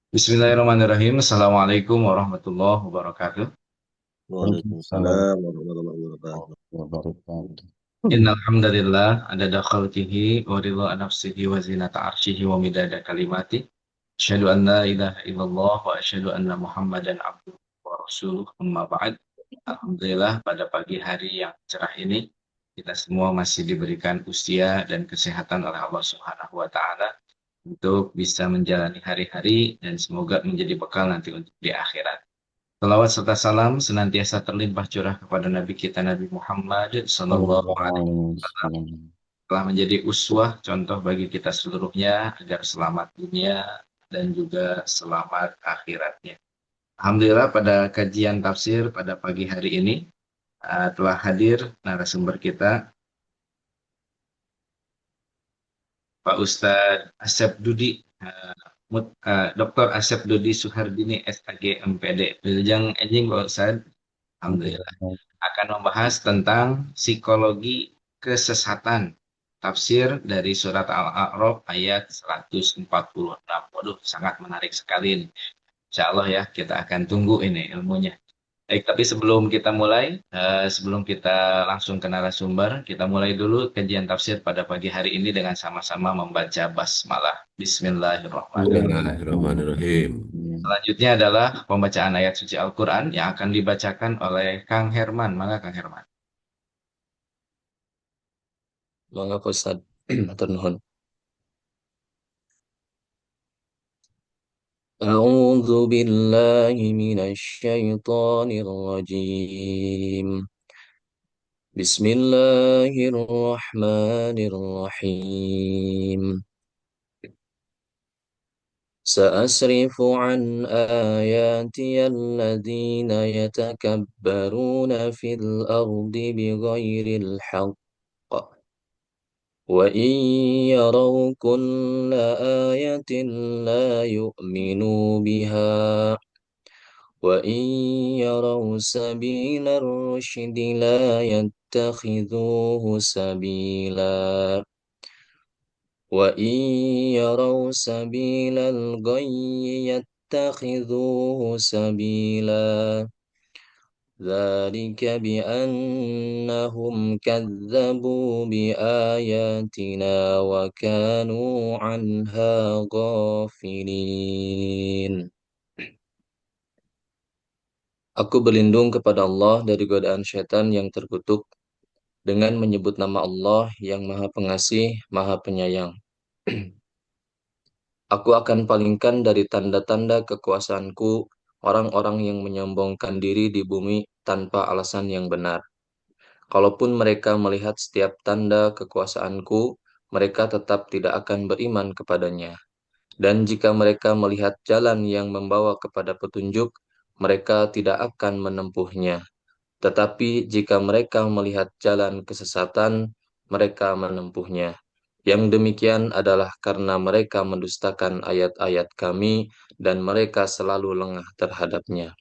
Bismillahirrahmanirrahim. Assalamualaikum warahmatullahi wabarakatuh. Waalaikumsalam Waalaikumsalam warahmatullahi wabarakatuh. warahmatullahi wabarakatuh. Innal hamdalillah adada khalqihi wa ridha nafsihi wa zinata arsyihi wa midada kalimati. Asyhadu an la ilaha illallah wa asyhadu anna Muhammadan abduhu wa rasuluh. Amma ba'd. Alhamdulillah pada pagi hari yang cerah ini kita semua masih diberikan usia dan kesehatan oleh Allah Subhanahu wa taala untuk bisa menjalani hari-hari dan semoga menjadi bekal nanti untuk di akhirat. Salawat serta salam senantiasa terlimpah curah kepada Nabi kita Nabi Muhammad Sallallahu Sallallahu Alaihi alaihi Wasallam wasallam. telah menjadi uswah contoh bagi kita seluruhnya agar selamat dunia dan juga selamat akhiratnya. Alhamdulillah pada kajian tafsir pada pagi hari ini telah hadir narasumber kita Pak Ustadz Asep Dudi, Dr. Asep Dudi Suhardini SAG MPD. Wilujeng enjing Pak Ustadz. Alhamdulillah. Akan membahas tentang psikologi kesesatan. Tafsir dari surat Al-A'raf ayat 146. Waduh, sangat menarik sekali ini. Insya Allah ya, kita akan tunggu ini ilmunya. Baik, tapi sebelum kita mulai, sebelum kita langsung ke narasumber, kita mulai dulu kajian tafsir pada pagi hari ini dengan sama-sama membaca basmalah. Bismillahirrahmanirrahim. Bismillahirrahmanirrahim. Selanjutnya adalah pembacaan ayat suci Al-Quran yang akan dibacakan oleh Kang Herman. Maka Kang Herman. Mangga Pak Ustad. Matur nuhun. أعوذ بالله من الشيطان الرجيم. بسم الله الرحمن الرحيم. سأصرف عن آياتي الذين يتكبرون في الأرض بغير الحق وإن يروا كل آية لا يؤمنوا بها وإن يروا سبيل الرشد لا يتخذوه سبيلا وإن يروا سبيل الغي يتخذوه سبيلا ذلك بأنهم كذبوا بآياتنا وكانوا عنها غافلين. Aku berlindung kepada Allah dari godaan syaitan yang terkutuk dengan menyebut nama Allah yang Maha Pengasih, Maha Penyayang. Aku akan palingkan dari tanda-tanda kekuasaanku orang-orang yang menyombongkan diri di bumi tanpa alasan yang benar. Kalaupun mereka melihat setiap tanda kekuasaanku, mereka tetap tidak akan beriman kepadanya. Dan jika mereka melihat jalan yang membawa kepada petunjuk, mereka tidak akan menempuhnya. Tetapi jika mereka melihat jalan kesesatan, mereka menempuhnya. Yang demikian adalah karena mereka mendustakan ayat-ayat kami dan mereka selalu lengah terhadapnya.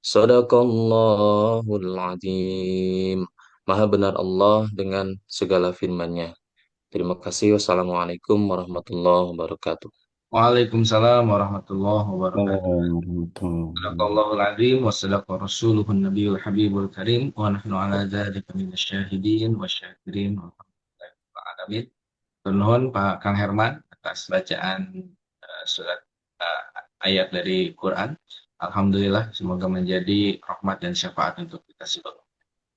Sadaqallahul Azim. Maha benar Allah dengan segala firman-Nya. Terima kasih. Wassalamualaikum warahmatullahi wabarakatuh. Waalaikumsalam warahmatullahi wabarakatuh. Warahmatullahi Sadaqallahul azim wa sadaqa rasuluhun nabiyul habibul karim wa nahnu ala dzalika minasyahidin wa syakirin walhamdulillahi rabbil alamin. Nuhun Pak Kang Herman atas bacaan surat ayat dari Quran. Alhamdulillah semoga menjadi rahmat dan syafaat untuk kita semua.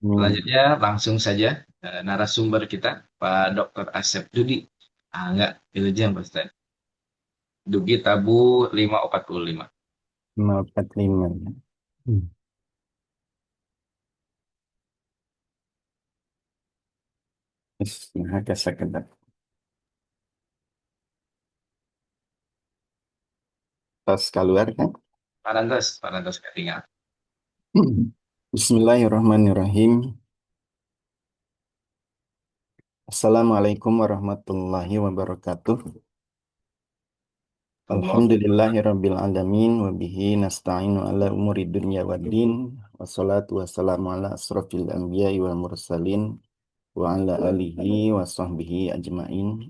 Selanjutnya langsung saja narasumber kita Pak Dr. Asep Dudi. Enggak, itu jam Pak Ustaz. Dugi Tabu 545. 545. Nah, kesakedap. Tas keluar kan? Parantos, parantos ketinggalan. Bismillahirrahmanirrahim. Assalamualaikum warahmatullahi wabarakatuh. Allah. Alhamdulillahirabbil alamin wa bihi nasta'inu ala umuri dunya waddin. Wassalatu wassalamu ala asrofil anbiya'i wal mursalin wa ala alihi wa sahbihi ajmain.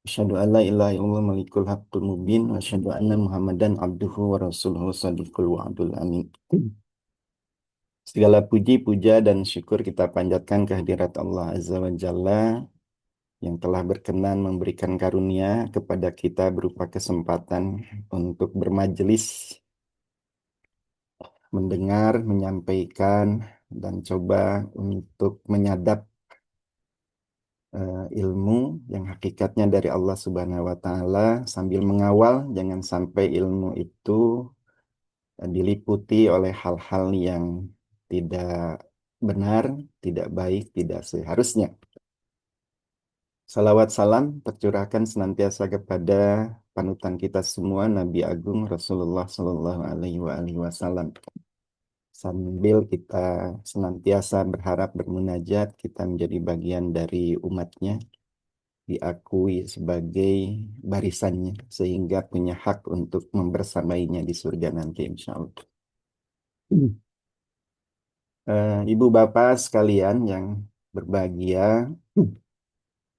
Asyhadu an la ilaha illallah malikul haqqul mubin wa asyhadu anna Muhammadan abduhu wa rasuluhu shadiqul wa'dul amin. Segala puji, puja, dan syukur kita panjatkan kehadirat Allah Azza wa Jalla yang telah berkenan memberikan karunia kepada kita berupa kesempatan untuk bermajelis, mendengar, menyampaikan, dan coba untuk menyadap ilmu yang hakikatnya dari Allah Subhanahu wa Ta'ala, sambil mengawal jangan sampai ilmu itu diliputi oleh hal-hal yang tidak benar, tidak baik, tidak seharusnya. Salawat salam tercurahkan senantiasa kepada panutan kita semua, Nabi Agung Rasulullah Shallallahu Alaihi Wasallam. Sambil kita senantiasa berharap bermunajat, kita menjadi bagian dari umatnya, diakui sebagai barisannya, sehingga punya hak untuk membersamainya di surga nanti, insya Allah. Ibu bapak sekalian yang berbahagia,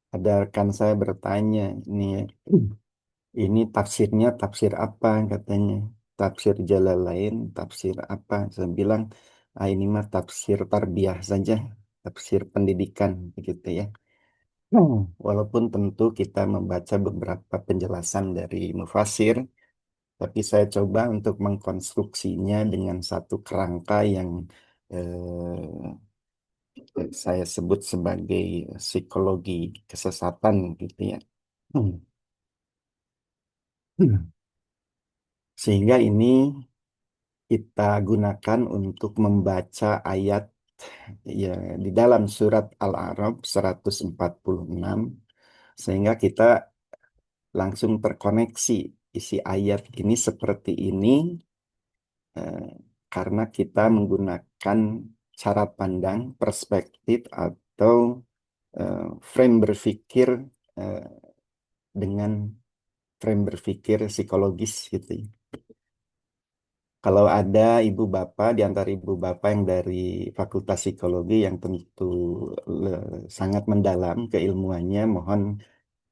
ada rekan saya bertanya, ini tafsirnya tafsir apa katanya? Tafsir Jalalain, tafsir apa? Saya bilang, ini mah tafsir tarbiyah saja, tafsir pendidikan begitu ya. Walaupun tentu kita membaca beberapa penjelasan dari mufasir, tapi saya coba untuk mengkonstruksinya dengan satu kerangka yang saya sebut sebagai psikologi kesesatan gitu ya. Hmm. Sehingga ini kita gunakan untuk membaca ayat ya di dalam surat Al-A'raf 146, sehingga kita langsung terkoneksi isi ayat ini seperti ini eh, karena kita menggunakan cara pandang, perspektif atau frame berpikir eh, dengan frame berpikir psikologis gitu ya. Kalau ada ibu bapak di antara ibu bapak yang dari Fakultas Psikologi yang tentu sangat mendalam keilmuannya, mohon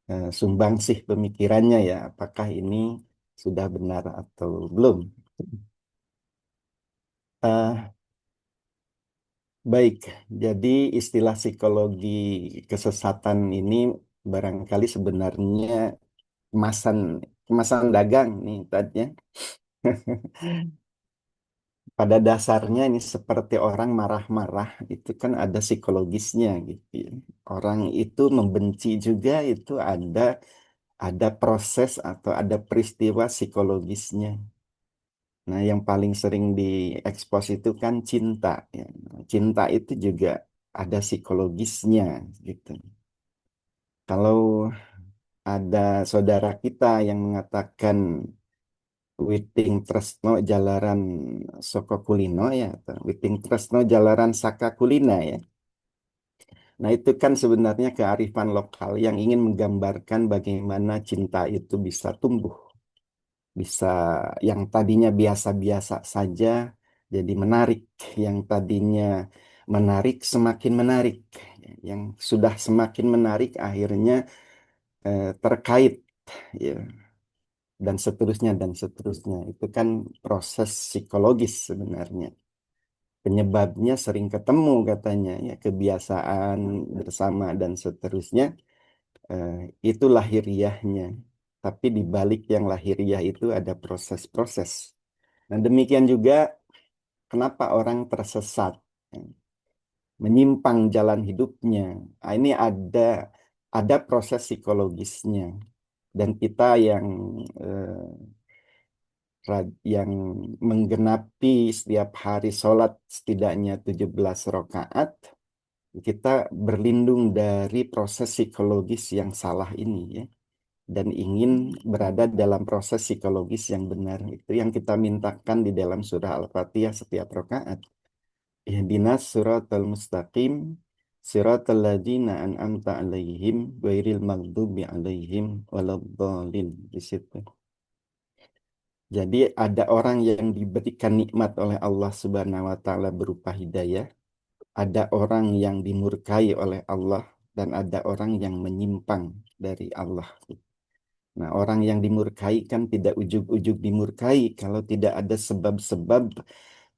sumbangsih pemikirannya ya, apakah ini sudah benar atau belum. Eh, Baik, jadi istilah psikologi kesesatan ini barangkali sebenarnya kemasan kemasan dagang nih tadinya. Pada dasarnya ini seperti orang marah-marah itu kan ada psikologisnya gitu ya. Orang itu membenci juga itu ada proses atau ada peristiwa psikologisnya. Nah, yang paling sering diekspos itu kan cinta ya. Cinta itu juga ada psikologisnya gitu. Kalau ada saudara kita yang mengatakan Witing Tresno Jalaran Soko Kulino ya, atau Witing Tresno Jalaran Saka Kulina ya. Nah, itu kan sebenarnya kearifan lokal yang ingin menggambarkan bagaimana cinta itu bisa tumbuh, bisa yang tadinya biasa-biasa saja jadi menarik, yang tadinya menarik semakin menarik, yang sudah semakin menarik akhirnya terkait ya, dan seterusnya dan seterusnya. Itu kan proses psikologis sebenarnya. Penyebabnya sering ketemu katanya ya, kebiasaan bersama dan seterusnya. eh, itu lahiriahnya. Tapi di balik yang lahiriah itu ada proses-proses. Nah, demikian juga kenapa orang tersesat, ya, menyimpang jalan hidupnya. Nah, ini ada proses psikologisnya. Dan kita yang menggenapi setiap hari sholat setidaknya 17 rakaat, kita berlindung dari proses psikologis yang salah ini ya, dan ingin berada dalam proses psikologis yang benar. Itu yang kita mintakan di dalam surah Al-Fatihah setiap rakaat. Ihdinas siratal mustaqim siratal ladzina an'amta alaihim ghairil maghdubi alaihim waladdallin, di situ. Jadi ada orang yang diberikan nikmat oleh Allah Subhanahu wa taala berupa hidayah, ada orang yang dimurkai oleh Allah, dan ada orang yang menyimpang dari Allah. Nah, orang yang dimurkai kan tidak ujug-ujug dimurkai kalau tidak ada sebab-sebab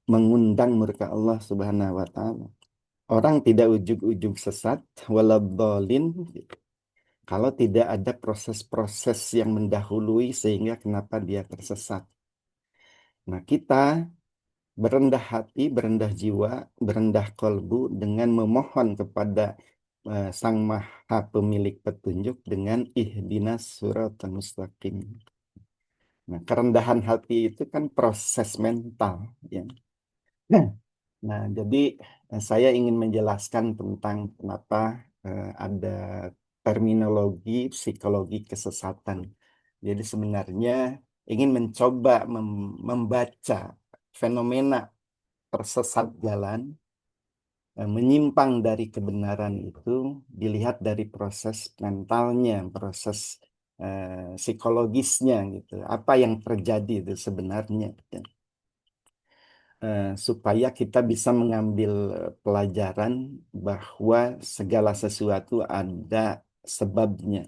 mengundang murka Allah Subhanahu wa taala. Orang tidak ujug-ujug sesat waladhdallin kalau tidak ada proses-proses yang mendahului sehingga kenapa dia tersesat. Nah, kita berendah hati, berendah jiwa, berendah kalbu dengan memohon kepada Sang Maha Pemilik petunjuk dengan ihdinas siratal mustaqim. Nah, kerendahan hati itu kan proses mental, ya. Nah, jadi saya ingin menjelaskan tentang kenapa ada terminologi psikologi kesesatan. Jadi sebenarnya ingin mencoba membaca fenomena tersesat jalan, menyimpang dari kebenaran itu dilihat dari proses mentalnya, proses psikologisnya gitu. Apa yang terjadi itu sebenarnya, ya. Supaya kita bisa mengambil pelajaran bahwa segala sesuatu ada sebabnya.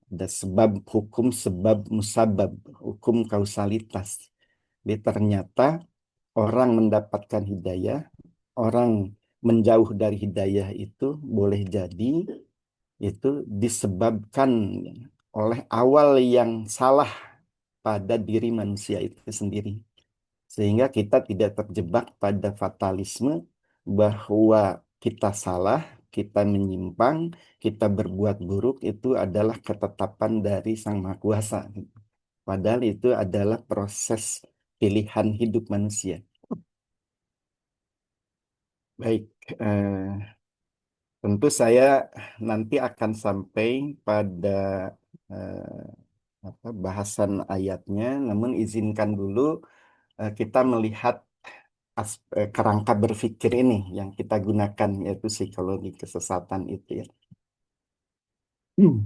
Ada sebab hukum, sebab musabab, hukum kausalitas. Jadi ternyata orang mendapatkan hidayah, orang menjauh dari hidayah itu boleh jadi itu disebabkan oleh awal yang salah pada diri manusia itu sendiri. Sehingga kita tidak terjebak pada fatalisme bahwa kita salah, kita menyimpang, kita berbuat buruk itu adalah ketetapan dari Sang Maha Kuasa. Padahal itu adalah proses pilihan hidup manusia. Baik, tentu saya nanti akan sampai pada bahasan ayatnya, namun izinkan dulu kita melihat kerangka berpikir ini yang kita gunakan yaitu psikologi kesesatan itu, ya. Hmm.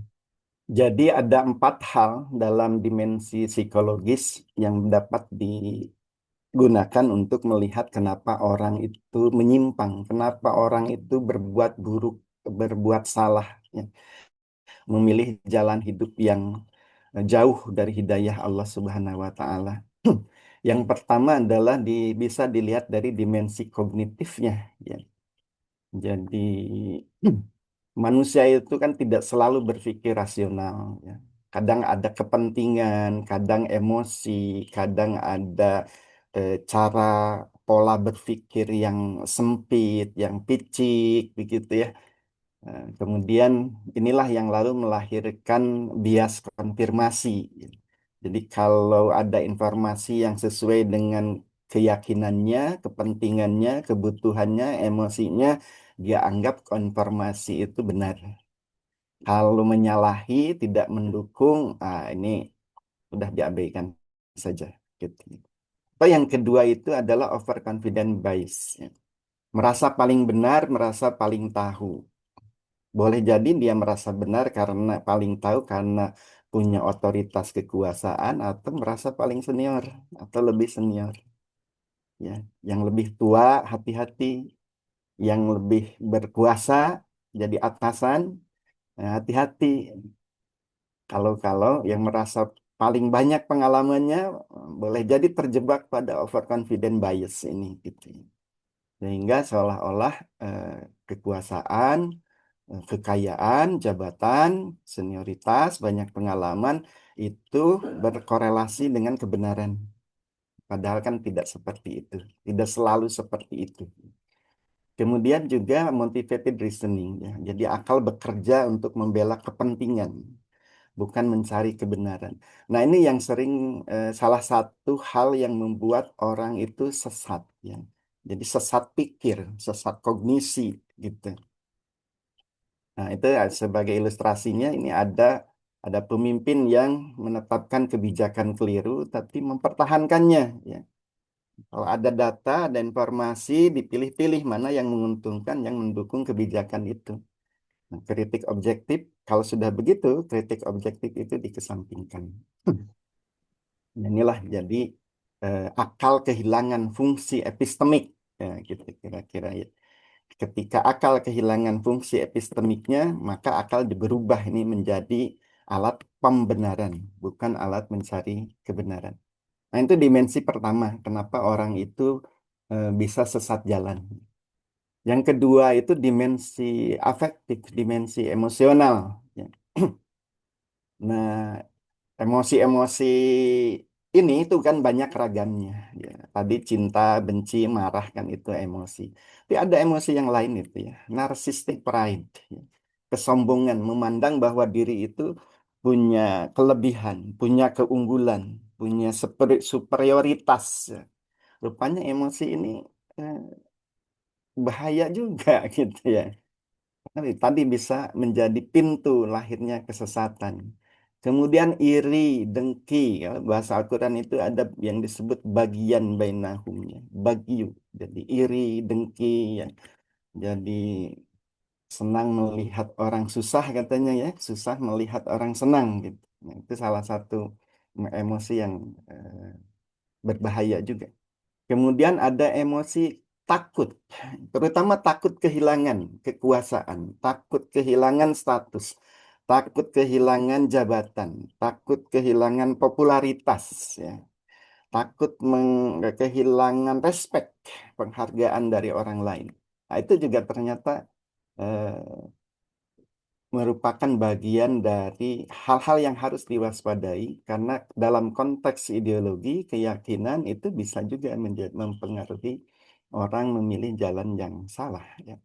Jadi ada 4 hal dalam dimensi psikologis yang dapat digunakan untuk melihat kenapa orang itu menyimpang, kenapa orang itu berbuat buruk, berbuat salah, ya. Memilih jalan hidup yang jauh dari hidayah Allah Subhanahu wa taala. Yang pertama adalah bisa dilihat dari dimensi kognitifnya, ya. Jadi manusia itu kan tidak selalu berpikir rasional, ya. Kadang ada kepentingan, kadang emosi, kadang ada cara pola berpikir yang sempit, yang picik, begitu, ya. Kemudian inilah yang lalu melahirkan bias konfirmasi. Jadi kalau ada informasi yang sesuai dengan keyakinannya, kepentingannya, kebutuhannya, emosinya, dia anggap informasi itu benar. Kalau menyalahi, tidak mendukung, ini sudah diabaikan saja, gitu. Atau yang kedua itu adalah overconfident bias, ya. Merasa paling benar, merasa paling tahu. Boleh jadi dia merasa benar karena paling tahu karena punya otoritas kekuasaan atau merasa paling senior atau lebih senior, ya. Yang lebih tua hati-hati, yang lebih berkuasa jadi atasan, hati-hati. Kalau yang merasa paling banyak pengalamannya boleh jadi terjebak pada overconfident bias ini, gitu. Sehingga seolah-olah kekuasaan, kekayaan, jabatan, senioritas, banyak pengalaman itu berkorelasi dengan kebenaran. Padahal kan tidak seperti itu. Tidak selalu seperti itu. Kemudian juga motivated reasoning, ya. Jadi akal bekerja untuk membela kepentingan, bukan mencari kebenaran. Nah, ini yang sering salah satu hal yang membuat orang itu sesat, ya. Jadi sesat pikir, sesat kognisi, gitu. Nah, itu ya, sebagai ilustrasinya ini ada pemimpin yang menetapkan kebijakan keliru tapi mempertahankannya, ya. Kalau ada data, ada informasi, dipilih-pilih mana yang menguntungkan, yang mendukung kebijakan itu. Nah, kritik objektif, kalau sudah begitu, kritik objektif itu dikesampingkan. Inilah jadi akal kehilangan fungsi epistemik, ya, gitu kira-kira, ya. Ketika akal kehilangan fungsi epistemiknya, maka akal berubah ini menjadi alat pembenaran, bukan alat mencari kebenaran. Nah, itu dimensi pertama, kenapa orang itu bisa sesat jalan. Yang kedua itu dimensi afektif, dimensi emosional. Ya. Nah, emosi-emosi ini itu kan banyak ragamnya. Ya. Tadi cinta, benci, marah kan itu emosi. Tapi ada emosi yang lain itu ya, narcissistic pride, ya. Kesombongan, memandang bahwa diri itu punya kelebihan, punya keunggulan, punya superioritas. Ya. Rupanya emosi ini eh, bahaya juga gitu ya. Tadi bisa menjadi pintu lahirnya kesesatan. Kemudian iri, dengki. Kalau bahasa Al-Quran itu ada yang disebut bagian bainahumnya. Bagyu. Jadi iri, dengki. Ya. Jadi senang melihat orang susah katanya ya. Susah melihat orang senang gitu. Nah, itu salah satu emosi yang berbahaya juga. Kemudian ada emosi takut, terutama takut kehilangan kekuasaan, takut kehilangan status, takut kehilangan jabatan, takut kehilangan popularitas, ya, takut kehilangan respect, penghargaan dari orang lain. Nah, itu juga ternyata eh, merupakan bagian dari hal-hal yang harus diwaspadai karena dalam konteks ideologi keyakinan itu bisa juga mempengaruhi orang memilih jalan yang salah ya.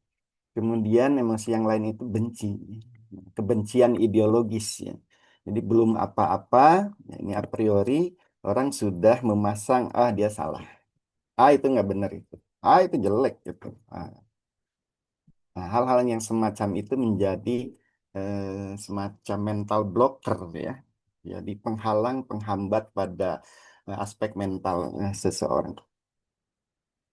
Kemudian emosi yang lain itu benci, kebencian ideologis ya. Jadi belum apa-apa, ya, ini a priori orang sudah memasang dia salah, itu nggak benar itu, itu jelek gitu. Nah, hal-hal yang semacam itu menjadi semacam mental blocker ya. Jadi penghalang, penghambat pada aspek mental seseorang.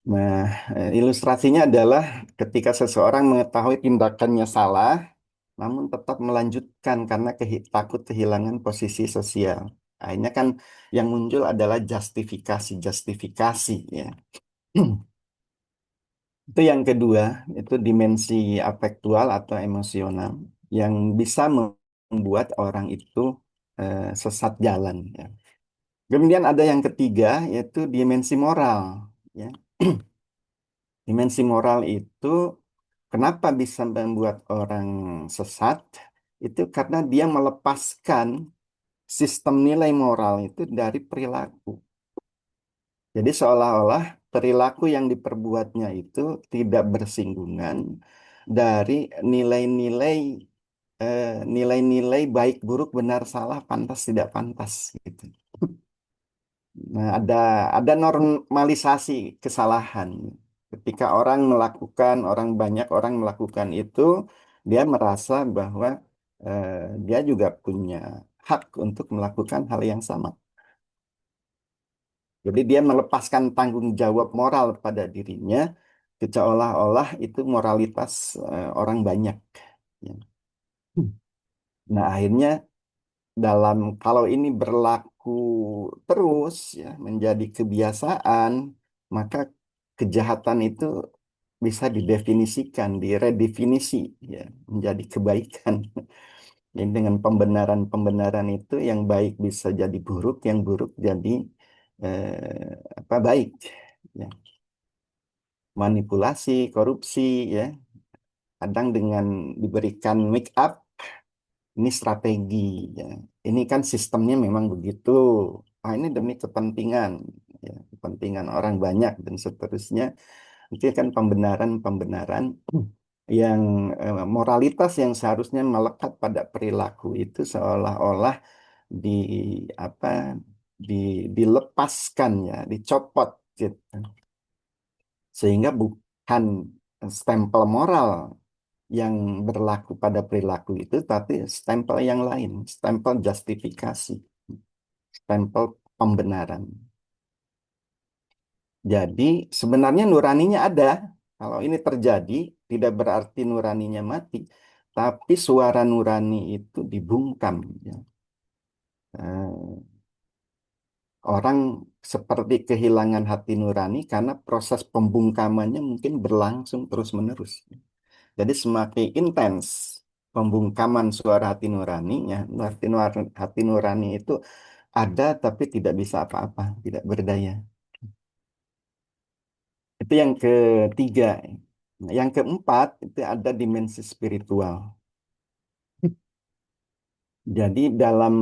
Nah, ilustrasinya adalah ketika seseorang mengetahui tindakannya salah, namun tetap melanjutkan karena takut kehilangan posisi sosial. Akhirnya kan yang muncul adalah justifikasi ya. Itu yang kedua, itu dimensi afektual atau emosional yang bisa membuat orang itu sesat jalan. Ya. Kemudian ada yang ketiga, yaitu dimensi moral. Ya. Dimensi moral itu kenapa bisa membuat orang sesat? Itu karena dia melepaskan sistem nilai moral itu dari perilaku. Jadi seolah-olah perilaku yang diperbuatnya itu tidak bersinggungan dari nilai-nilai nilai-nilai baik buruk benar salah pantas tidak pantas gitu. Nah, ada normalisasi kesalahan. Ketika orang banyak orang melakukan itu, dia merasa bahwa eh, dia juga punya hak untuk melakukan hal yang sama. Jadi dia melepaskan tanggung jawab moral pada dirinya, seolah-olah itu moralitas orang banyak. Ya. Nah, akhirnya kalau ini berlaku terus ya menjadi kebiasaan, maka kejahatan itu bisa didefinisikan, diredefinisi ya menjadi kebaikan. Jadi dengan pembenaran-pembenaran itu yang baik bisa jadi buruk, yang buruk jadi baik. Ya. Manipulasi, korupsi ya, kadang dengan diberikan make up ini strategi ya. Ini kan sistemnya memang begitu. Ini demi kepentingan ya, kepentingan orang banyak dan seterusnya. Itu kan pembenaran-pembenaran yang moralitas yang seharusnya melekat pada perilaku itu seolah-olah di apa di dilepaskan ya, dicopot gitu. Sehingga bukan stempel moral yang berlaku pada perilaku itu, tapi stempel yang lain, stempel justifikasi, stempel pembenaran. Jadi sebenarnya nuraninya ada. Kalau ini terjadi, tidak berarti nuraninya mati, tapi suara nurani itu dibungkam. Ya. Orang seperti kehilangan hati nurani karena proses pembungkamannya mungkin berlangsung terus-menerus. Jadi semakin intens. pembungkaman suara hati nurani, ya. Hati nurani itu ada tapi tidak bisa apa-apa, tidak berdaya. Itu yang ketiga. Nah, yang keempat itu ada dimensi spiritual. Jadi dalam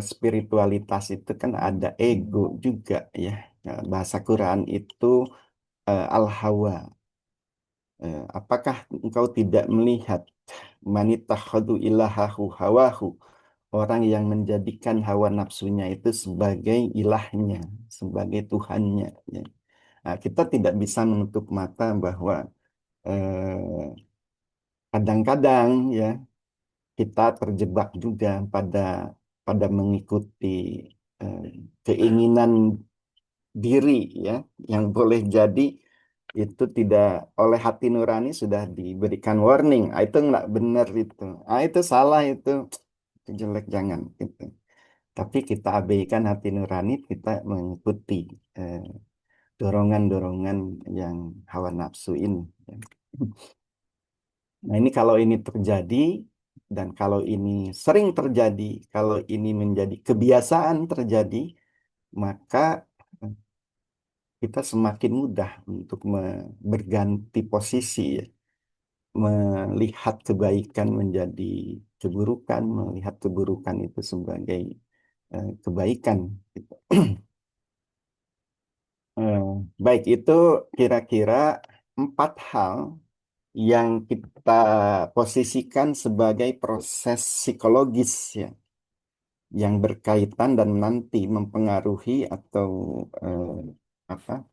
spiritualitas itu kan ada ego juga, ya. Nah, bahasa Quran itu al-hawa. Apakah engkau tidak melihat manitakhadu ilahahu hawahu, orang yang menjadikan hawa nafsunya itu sebagai ilahnya, sebagai Tuhannya, ya. Nah, kita tidak bisa menutup mata bahwa kadang-kadang, ya, kita terjebak juga pada pada mengikuti eh, keinginan diri, ya, yang boleh jadi itu tidak oleh hati nurani sudah diberikan warning. Ah, itu nggak benar itu. Ah, itu salah itu jelek, jangan gitu. Tapi kita abaikan hati nurani, kita mengikuti eh, dorongan-dorongan yang hawa nafsu ini, ya. Nah, ini kalau ini terjadi, dan kalau ini sering terjadi, kalau ini menjadi kebiasaan terjadi, maka kita semakin mudah untuk berganti posisi, ya. Melihat kebaikan menjadi keburukan, melihat keburukan itu sebagai kebaikan, gitu. Eh, Baik, itu kira-kira 4 hal yang kita posisikan sebagai proses psikologis, ya, yang berkaitan dan nanti mempengaruhi atau eh, apa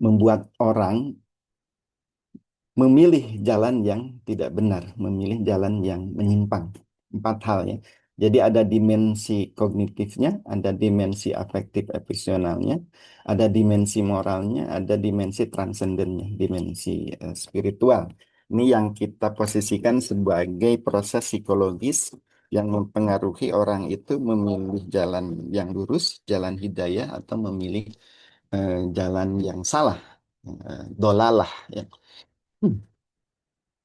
membuat orang memilih jalan yang tidak benar, memilih jalan yang menyimpang. 4 hal, ya. Jadi ada dimensi kognitifnya, ada dimensi afektif episionalnya, ada dimensi moralnya, ada dimensi transendennya, dimensi spiritual. Ini yang kita posisikan sebagai proses psikologis yang mempengaruhi orang itu memilih jalan yang lurus, jalan hidayah, atau memilih jalan yang salah, dolalah, ya.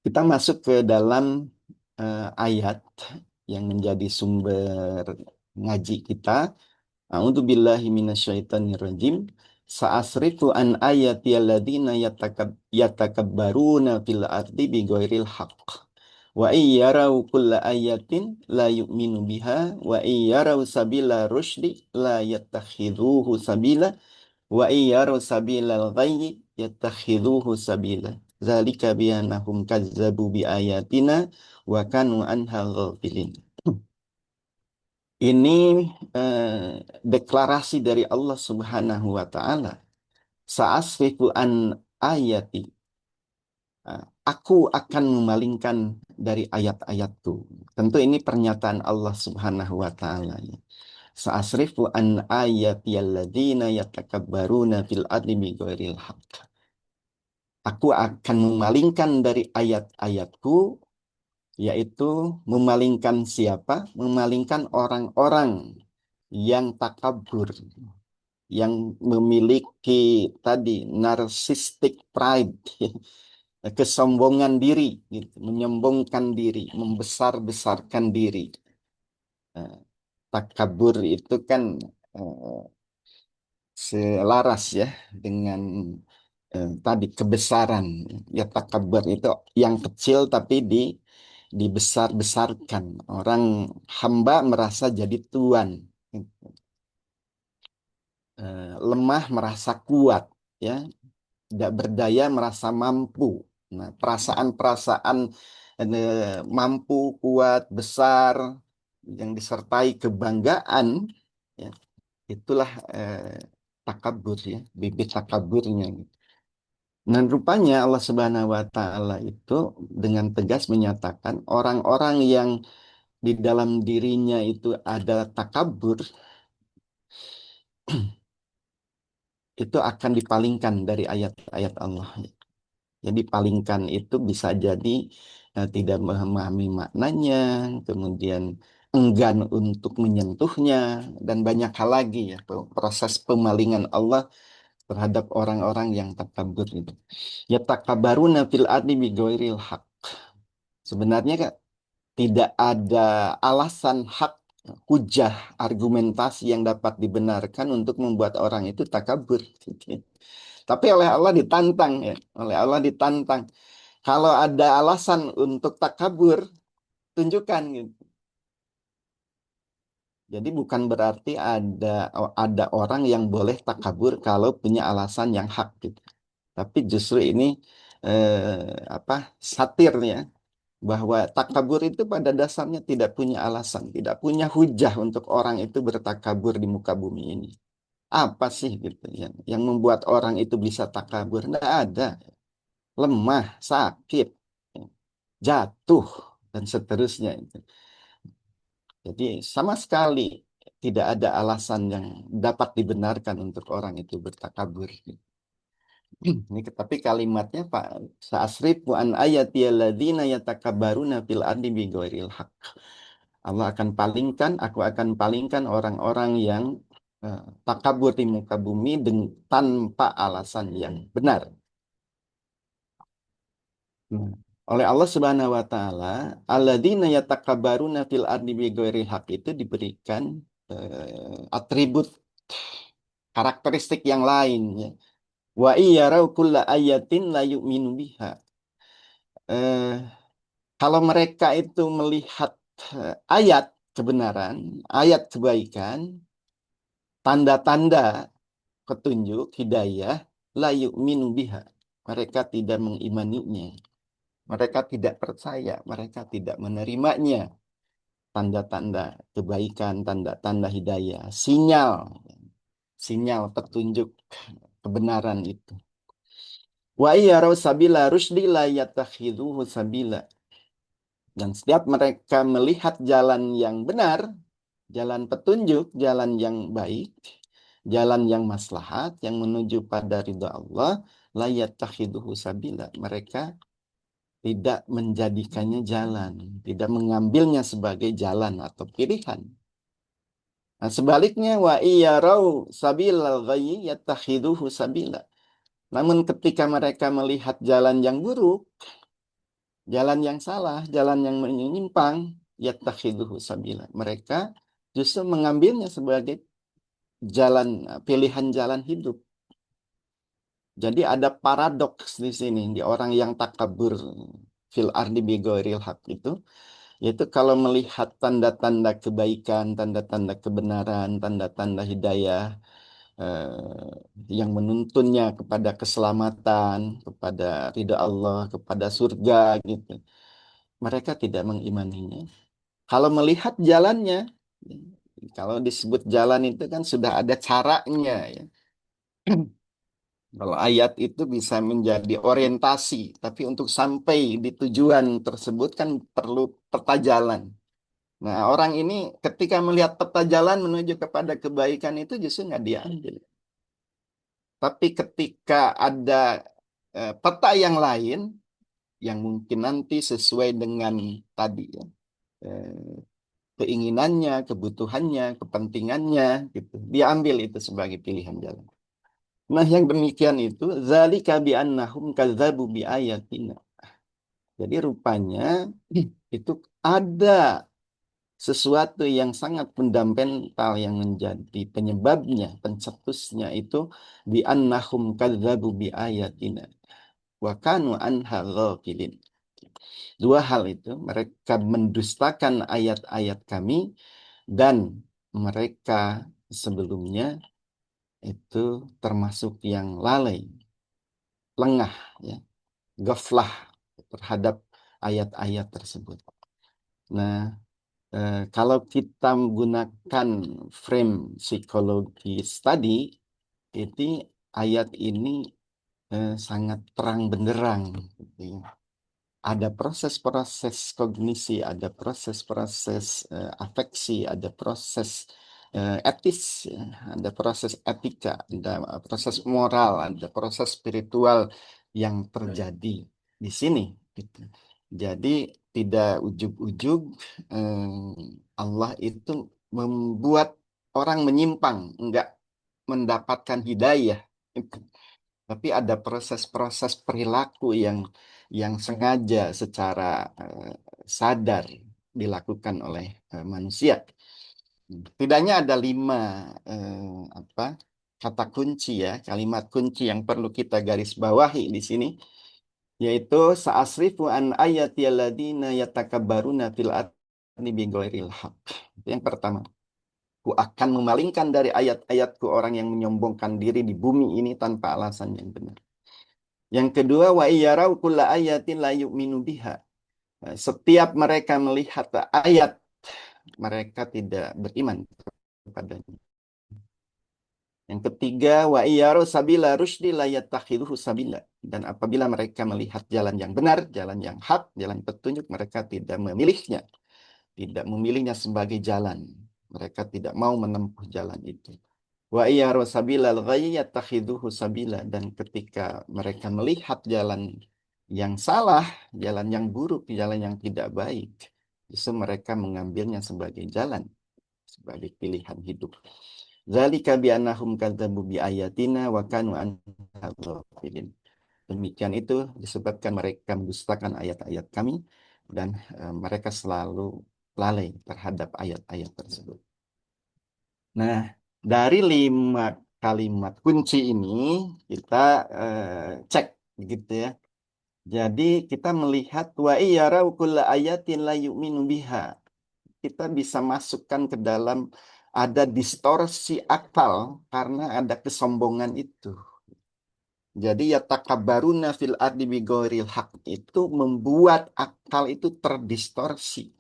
Kita masuk ke dalam ayat yang menjadi sumber ngaji kita. A'udzubillahi minasyaitonirrajim. Sa'asrifu an ayati alladzina yatakabbaruna fil ardi bighairil haqq. Wa iyyarau kulla ayatin la yu'minu biha wa iyyarau sabila rusydi la yattakhidhuhu sabila wa iyyaru sabilal ghayyi yattakhidhuhu sabila. Zalika biannahum kazzabu bi ayatina wa kanu anha ghafilin. Ini deklarasi dari Allah Subhanahu wa taala. Sa'asrifu an ayati. Aku akan memalingkan dari ayat-ayatku. Tentu ini pernyataan Allah Subhanahu wa taala, ya. Sa'asrifu an ayati alladzina yatakabbaruna fil ardi bighairil haqq. Aku akan memalingkan dari ayat-ayatku, yaitu memalingkan siapa? Memalingkan orang-orang yang takabur, yang memiliki tadi narcissistic pride, kesombongan diri, gitu, menyombongkan diri, membesar-besarkan diri. Eh, Takabur itu kan eh, selaras, ya, dengan tadi kebesaran. Ya, takabur itu yang kecil tapi dibesar-besarkan. Orang hamba merasa jadi tuan. Lemah merasa kuat, ya. Tidak berdaya merasa mampu. Nah, perasaan-perasaan mampu, kuat, besar yang disertai kebanggaan, ya, itulah takabur, ya, bibit takaburnya. Dan rupanya Allah Subhanahu wa taala itu dengan tegas menyatakan orang-orang yang di dalam dirinya itu ada takabur itu akan dipalingkan dari ayat-ayat Allah. Jadi palingkan itu bisa jadi tidak memahami maknanya, kemudian enggan untuk menyentuhnya, dan banyak hal lagi, ya, proses pemalingan Allah terhadap orang-orang yang takabur itu. Ya takabaruna fil ardi bighairil haq. Sebenarnya kan tidak ada alasan hak, hujah, argumentasi yang dapat dibenarkan untuk membuat orang itu takabur. Tapi oleh Allah ditantang ya, oleh Allah ditantang. Kalau ada alasan untuk takabur, tunjukkan gitu. Jadi bukan berarti ada orang yang boleh takabur kalau punya alasan yang hak gitu. Tapi justru ini apa satirnya bahwa takabur itu pada dasarnya tidak punya alasan, tidak punya hujah untuk orang itu bertakabur di muka bumi ini. Apa sih gitu yang membuat orang itu bisa takabur? Tidak ada. Lemah, sakit, jatuh dan seterusnya itu. Jadi sama sekali tidak ada alasan yang dapat dibenarkan untuk orang itu bertakabur. Ini tapi kalimatnya Pak Sa'asrifu an ayati alladzina yatakabbaruna fil ardi bighairil haq. Allah akan palingkan, aku akan palingkan orang-orang yang takabur di muka bumi tanpa alasan yang benar. Nah, oleh Allah Subhanahu wa taala, alladzina yatakabbaruna fil ardi bighairil haq itu diberikan atribut karakteristik yang lain ya. Wa iyyarau kulla ayatin la yu'minu biha. Eh, Kalau mereka itu melihat ayat kebenaran, ayat kebaikan, tanda-tanda petunjuk, hidayah, la yu'minu biha. Mereka tidak mengimaninya. Mereka tidak percaya, mereka tidak menerimanya. Tanda-tanda kebaikan, tanda-tanda hidayah, sinyal, sinyal petunjuk kebenaran itu. Wa iyyarau sabila rusdi la yattakhidhuhu sabila. Dan setiap mereka melihat jalan yang benar, jalan petunjuk, jalan yang baik, jalan yang maslahat, yang menuju pada ridha Allah, la yattakhidhuhu sabila. Mereka tidak menjadikannya jalan, tidak mengambilnya sebagai jalan atau pilihan. Nah, sebaliknya wa iyarau sabilal ghayyi yattakhiduhu sabila. Namun ketika mereka melihat jalan yang buruk, jalan yang salah, jalan yang menyimpang, yattakhiduhu sabila. Mereka justru mengambilnya sebagai jalan pilihan jalan hidup. Jadi ada paradoks di sini di orang yang takabur fil ardi bighairil haq itu. Yaitu kalau melihat tanda-tanda kebaikan, tanda-tanda kebenaran, tanda-tanda hidayah yang menuntunnya kepada keselamatan, kepada ridha Allah, kepada surga gitu. Mereka tidak mengimaninya. Kalau melihat jalannya, kalau disebut jalan itu kan sudah ada caranya ya. Kalau ayat itu bisa menjadi orientasi, tapi untuk sampai di tujuan tersebut kan perlu peta jalan. Nah, orang ini ketika melihat peta jalan menuju kepada kebaikan itu justru nggak diambil. Tapi ketika ada peta yang lain, yang mungkin nanti sesuai dengan tadi ya, eh, keinginannya, kebutuhannya, kepentingannya, gitu, diambil itu sebagai pilihan jalan. Nah, yang demikian itu, zalika bi annahum kadzabu bi ayatina. Jadi rupanya itu ada sesuatu yang sangat fundamental yang menjadi penyebabnya, pencetusnya itu bi annahum kadzabu bi ayatina wa kanu anha ghafilin. Dua hal itu, mereka mendustakan ayat-ayat kami dan mereka sebelumnya itu termasuk yang lalai, lengah, ya, ghaflah terhadap ayat-ayat tersebut. Nah, kalau kita menggunakan frame psikologi tadi, itu ayat ini sangat terang benderang. Gitu ya. Ada proses-proses kognisi, ada proses-proses afeksi, ada proses etis, ya, ada proses etika, ada proses moral, ada proses spiritual yang terjadi di sini. Gitu. Jadi tidak ujug-ujug Allah itu membuat orang menyimpang, enggak mendapatkan hidayah. Tapi ada proses-proses perilaku yang sengaja secara sadar dilakukan oleh manusia. Tidaknya ada 5 kata kunci ya, kalimat kunci yang perlu kita garis bawahi di sini, yaitu sa'asrifu an ayati alladziina yatakabbaruna fil ardi bighairil haqq. Itu yang pertama. Ku akan memalingkan dari ayat-ayatku orang yang menyombongkan diri di bumi ini tanpa alasan yang benar. Yang kedua, wa iyarau kulla ayatin la yu'minu biha. Setiap mereka melihat ayat, mereka tidak beriman kepadanya. Yang ketiga, wa iyyaru sabila rusdi la yattakhiduhu sabila. Dan apabila mereka melihat jalan yang benar, jalan yang hak, jalan petunjuk, mereka tidak memilihnya sebagai jalan. Mereka tidak mau menempuh jalan itu. Wa iyyaru sabila al-ghayyi yattakhiduhu sabila. Dan ketika mereka melihat jalan yang salah, jalan yang buruk, jalan yang tidak baik, justru mereka mengambilnya sebagai jalan, sebagai pilihan hidup. Zalika bi'annahum kadzabu biayatina wa kanu anha ghafilin. Demikian itu disebabkan mereka mendustakan ayat-ayat kami dan mereka selalu lalai terhadap ayat-ayat tersebut. Nah, dari 5 kalimat kunci ini kita cek gitu ya. Jadi kita melihat wa iyarau kulla ayatin la yu'minu biha. Kita bisa masukkan ke dalam ada distorsi akal karena ada kesombongan itu. Jadi ya takabaruna fil ardi bighairil haq itu membuat akal itu terdistorsi.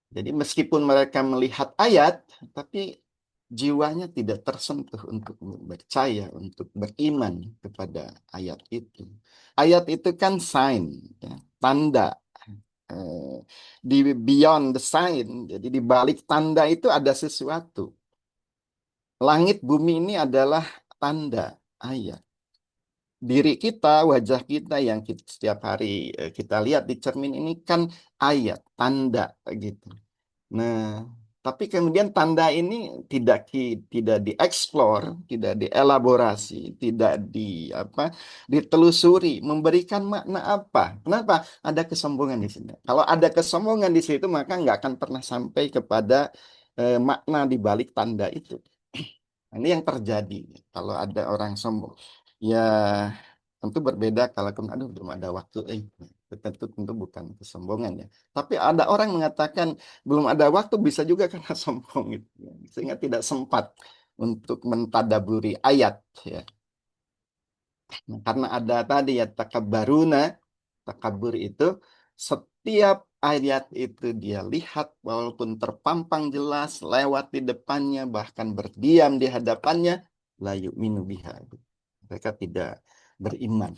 Jadi meskipun mereka melihat ayat, tapi jiwanya tidak tersentuh untuk percaya, untuk beriman kepada ayat itu. Ayat itu kan sign, ya, tanda. Di beyond the sign, jadi di balik tanda itu ada sesuatu. Langit bumi ini adalah tanda ayat. Diri kita, wajah kita yang setiap hari kita lihat di cermin ini kan ayat, tanda gitu. Nah, tapi kemudian tanda ini tidak dieksplor, tidak dielaborasi, tidak ditelusuri, memberikan makna apa? Kenapa? Ada kesombongan di sini. Kalau ada kesombongan di situ, maka nggak akan pernah sampai kepada makna di balik tanda itu. Ini yang terjadi kalau ada orang sombong. Ya, tentu berbeda kalau kemudian, aduh belum ada waktu. Tentu bukan kesombongan ya. Tapi ada orang mengatakan belum ada waktu bisa juga karena sombong gitu, ya. Sehingga tidak sempat untuk mentadaburi ayat ya. Nah, karena ada tadi ya takabaruna, takabur itu setiap ayat itu dia lihat walaupun terpampang jelas lewat di depannya bahkan berdiam di hadapannya la yu'minu biha. Mereka tidak beriman.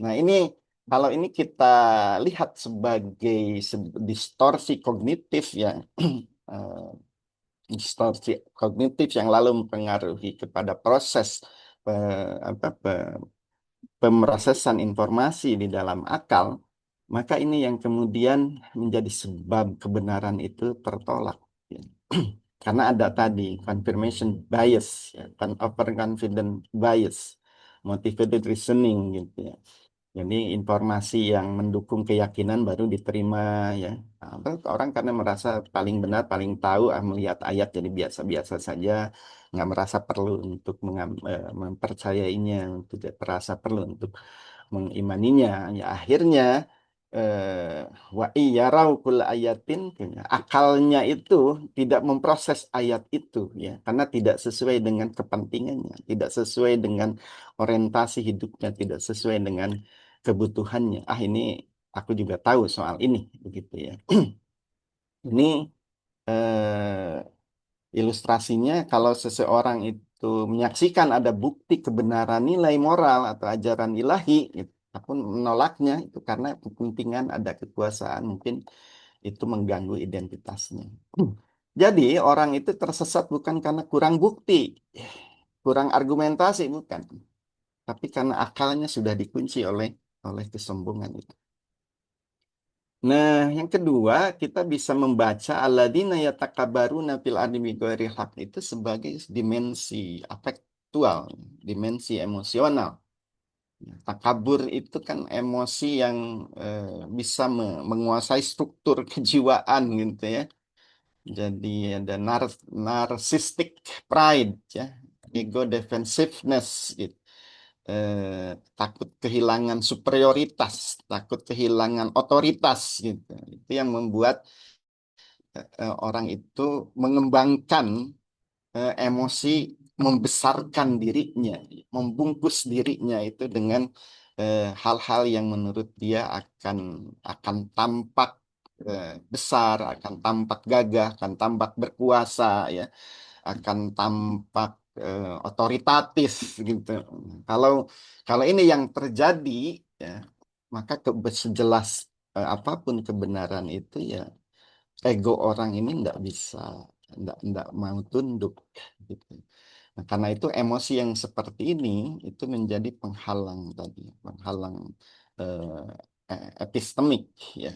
Nah, ini kalau ini kita lihat sebagai distorsi kognitif yang distorsi kognitif yang lalu mempengaruhi kepada proses pemrosesan informasi di dalam akal, maka ini yang kemudian menjadi sebab kebenaran itu tertolak. Ya. Karena ada tadi confirmation bias, ya, overconfident bias, motivated reasoning gitu ya. Jadi informasi yang mendukung keyakinan baru diterima ya. Orang karena merasa paling benar, paling tahu, melihat ayat jadi biasa-biasa saja, nggak merasa perlu untuk mempercayainya, tidak merasa perlu untuk mengimaninya. Ya akhirnya wa iyarau kull ayatin, ya, akalnya itu tidak memproses ayat itu ya, karena tidak sesuai dengan kepentingannya, tidak sesuai dengan orientasi hidupnya, tidak sesuai dengan kebutuhannya. Ini aku juga tahu soal ini begitu ya. Ini ilustrasinya kalau seseorang itu menyaksikan ada bukti kebenaran nilai moral atau ajaran ilahi, gitu, apapun menolaknya itu karena kepentingan ada kekuasaan, mungkin itu mengganggu identitasnya. Jadi orang itu tersesat bukan karena kurang bukti, kurang argumentasi, bukan, tapi karena akalnya sudah dikunci oleh kesombongan itu. Nah, yang kedua, kita bisa membaca alladzina yatakabbaruna fil ardi bighairi haq itu sebagai dimensi afektual, dimensi emosional. Ya, takabur itu kan emosi yang bisa menguasai struktur kejiwaan gitu ya. Jadi ada narcissistic pride ya, ego defensiveness gitu. Takut kehilangan superioritas, takut kehilangan otoritas gitu. Itu yang membuat orang itu mengembangkan emosi, membesarkan dirinya, membungkus dirinya itu dengan hal-hal yang menurut dia akan tampak besar, akan tampak gagah, akan tampak berkuasa, ya, akan tampak otoritatif gitu. Kalau kalau ini yang terjadi, ya, maka sejelas apapun kebenaran itu, ya, ego orang ini nggak mau tunduk gitu. Nah, karena itu emosi yang seperti ini itu menjadi penghalang tadi, penghalang epistemik ya.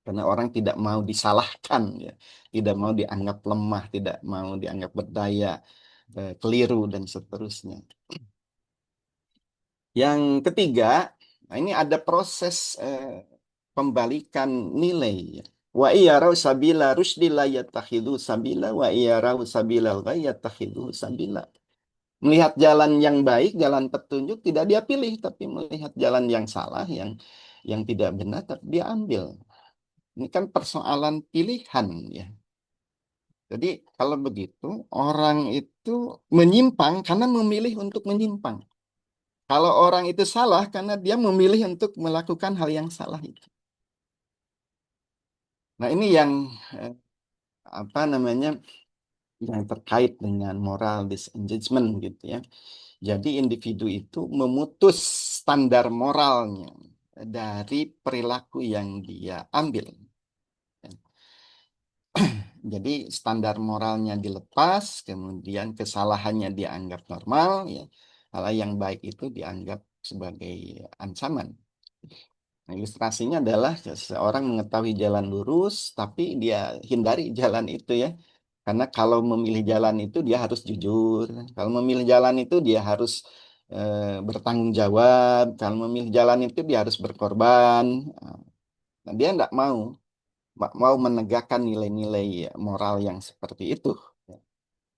Karena orang tidak mau disalahkan ya, tidak mau dianggap lemah, tidak mau dianggap berdaya, keliru dan seterusnya. Yang ketiga, nah ini ada proses pembalikan nilai ya. Wa iyarau sabila rusdi la yattakhidhu sabila wa iyarau sabila ghayy yattakhidhu sabila. Melihat jalan yang baik, jalan petunjuk tidak dia pilih, tapi melihat jalan yang salah, yang tidak benar, tapi dia ambil. Ini kan persoalan pilihan ya. Jadi kalau begitu orang itu menyimpang karena memilih untuk menyimpang. Kalau orang itu salah karena dia memilih untuk melakukan hal yang salah itu. Nah, ini yang eh, apa namanya, yang terkait dengan moral disengagement gitu ya. Jadi individu itu memutus standar moralnya dari perilaku yang dia ambil. Jadi standar moralnya dilepas, kemudian kesalahannya dianggap normal, ya. Hal yang baik itu dianggap sebagai ancaman. Nah, ilustrasinya adalah seseorang mengetahui jalan lurus, tapi dia hindari jalan itu ya. Karena kalau memilih jalan itu dia harus jujur. Kalau memilih jalan itu dia harus bertanggung jawab. Kalau memilih jalan itu dia harus berkorban. Nah, dia tidak mau menegakkan nilai-nilai moral yang seperti itu.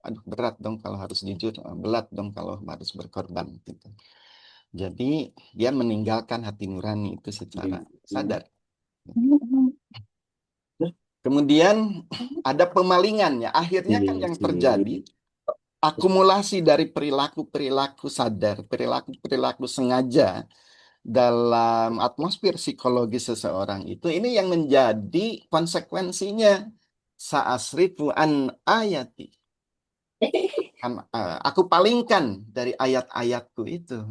Aduh, berat dong kalau harus jujur, berat dong kalau harus berkorban gitu. Jadi dia meninggalkan hati nurani itu secara sadar. Kemudian ada pemalingan ya. Akhirnya kan yang terjadi akumulasi dari perilaku-perilaku sadar, perilaku-perilaku sengaja dalam atmosfer psikologi seseorang itu, ini yang menjadi konsekuensinya. Sa'asrifu an ayati. Aku palingkan dari ayat-ayatku itu.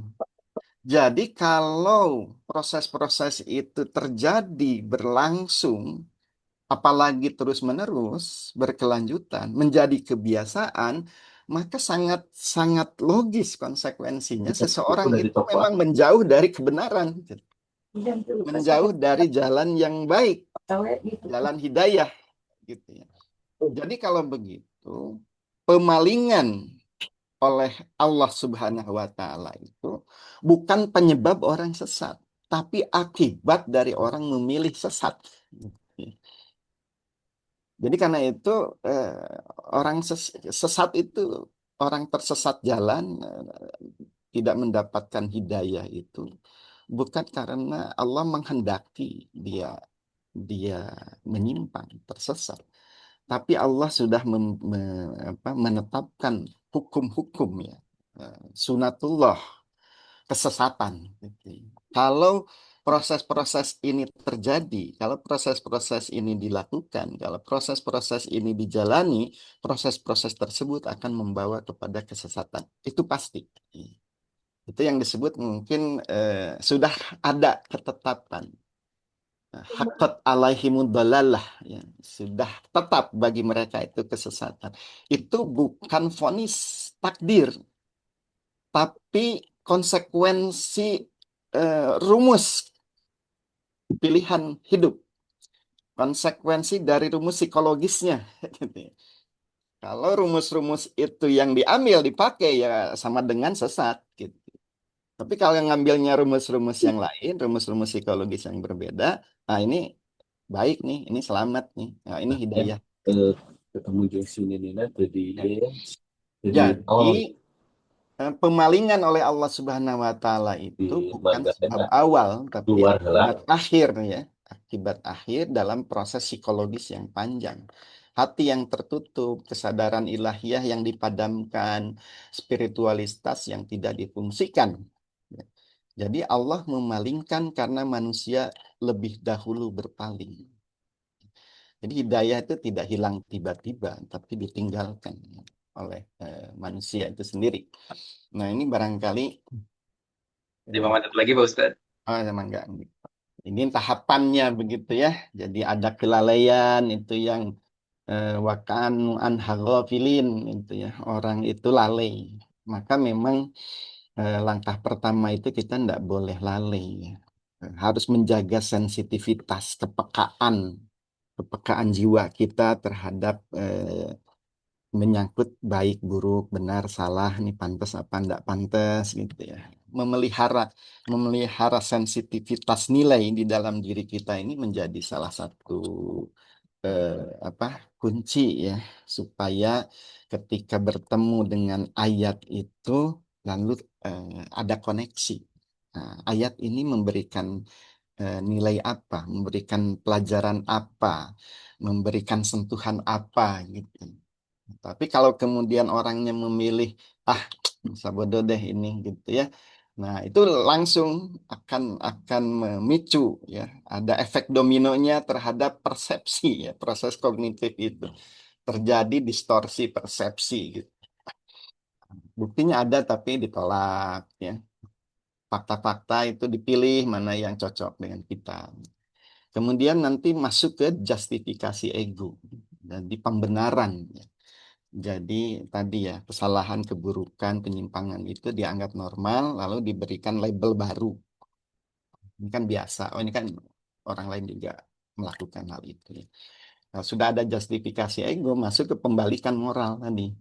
Jadi kalau proses-proses itu terjadi berlangsung, apalagi terus-menerus berkelanjutan menjadi kebiasaan, maka sangat-sangat logis konsekuensinya seseorang itu memang menjauh dari kebenaran, menjauh dari jalan yang baik, jalan hidayah gitu ya. Jadi kalau begitu, pemalingan oleh Allah Subhanahu wa taala itu bukan penyebab orang sesat, tapi akibat dari orang memilih sesat. Jadi karena itu orang sesat itu, orang tersesat jalan, tidak mendapatkan hidayah itu bukan karena Allah menghendaki dia dia menyimpang, tersesat, tapi Allah sudah menetapkan hukum-hukum ya, sunatullah kesesatan. Gitu. Kalau proses-proses ini terjadi, kalau proses-proses ini dilakukan, kalau proses-proses ini dijalani, proses-proses tersebut akan membawa kepada kesesatan. Itu pasti. Itu yang disebut mungkin sudah ada ketetapan. Haqqat alaihimud dalalah, ya. Sudah tetap bagi mereka itu kesesatan. Itu bukan vonis takdir, tapi konsekuensi rumus pilihan hidup, konsekuensi dari rumus psikologisnya. Kalau rumus-rumus itu yang diambil, dipakai, ya sama dengan sesat. Gitu. Tapi kalau yang ngambilnya rumus-rumus yang lain, rumus-rumus psikologis yang berbeda, nah ini baik nih, ini selamat nih, nah, ini Ya, hidayah. ketemu jeung si Nina jadi Ya. ya, jadi Jadi oh pemalingan oleh Allah Subhanahu wa taala di itu bukan sebab Magdalena awal tapi keluar lah. akibat akhir ya. Akibat akhir dalam proses psikologis yang panjang. Hati yang tertutup, kesadaran ilahiyah yang dipadamkan, spiritualitas yang tidak difungsikan. Ya. Jadi Allah memalingkan karena manusia lebih dahulu berpaling. Jadi hidayah itu tidak hilang tiba-tiba, tapi ditinggalkan oleh manusia itu sendiri. Nah, ini barangkali 5 menit lagi Pak Ustadz. emang enggak. Ini tahapannya begitu ya. Jadi ada kelalaian itu yang wakanu an ghafilin itu ya. Orang itu lalai. Maka memang langkah pertama itu kita tidak boleh lalai ya. Harus menjaga sensitivitas, kepekaan jiwa kita terhadap menyangkut baik, buruk, benar, salah, ini pantas apa enggak pantas gitu ya. Memelihara memelihara sensitivitas nilai di dalam diri kita ini menjadi salah satu eh, apa kunci ya supaya ketika bertemu dengan ayat itu lalu ada koneksi. Nah, ayat ini memberikan nilai apa, memberikan pelajaran apa, memberikan sentuhan apa gitu. Tapi kalau kemudian orangnya memilih, ah, bisa bodoh deh ini gitu ya. Nah, itu langsung akan memicu ya, ada efek dominonya terhadap persepsi ya, proses kognitif itu. Terjadi distorsi persepsi gitu. Buktinya ada tapi ditolak ya. Fakta-fakta itu dipilih mana yang cocok dengan kita. Kemudian nanti masuk ke justifikasi ego. Jadi pembenaran ya. Jadi tadi ya, kesalahan, keburukan, penyimpangan itu dianggap normal, lalu diberikan label baru. Ini kan biasa. Oh, ini kan orang lain juga melakukan hal itu. Ya. Nah, sudah ada justifikasi ego, masuk ke pembalikan moral tadi.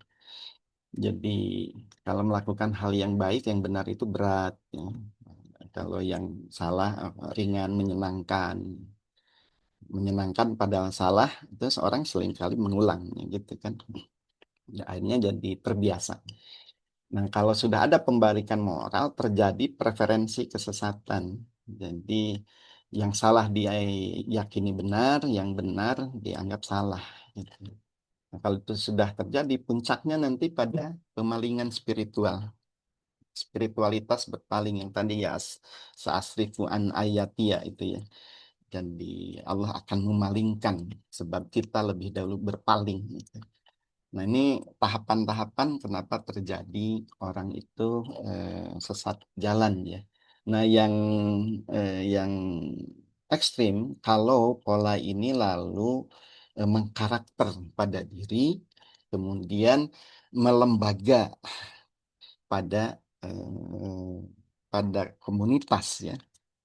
Jadi kalau melakukan hal yang baik, yang benar itu berat. Ya. Kalau yang salah, ringan, menyenangkan. Menyenangkan padahal salah, itu seorang seringkali mengulang. Gitu kan. Ya, akhirnya jadi terbiasa. Nah, kalau sudah ada pembalikan moral, terjadi preferensi kesesatan. Jadi, yang salah diyakini benar, yang benar dianggap salah. Gitu. Nah, kalau itu sudah terjadi, puncaknya nanti pada pemalingan spiritual. Spiritualitas berpaling yang tadi ya, saasrifu an ayatia itu ya. Jadi, Allah akan memalingkan sebab kita lebih dahulu berpaling. Gitu. Nah, ini tahapan-tahapan kenapa terjadi orang itu sesat jalan ya. Nah, yang ekstrim kalau pola ini lalu mengkarakter pada diri, kemudian melembaga pada pada komunitas ya,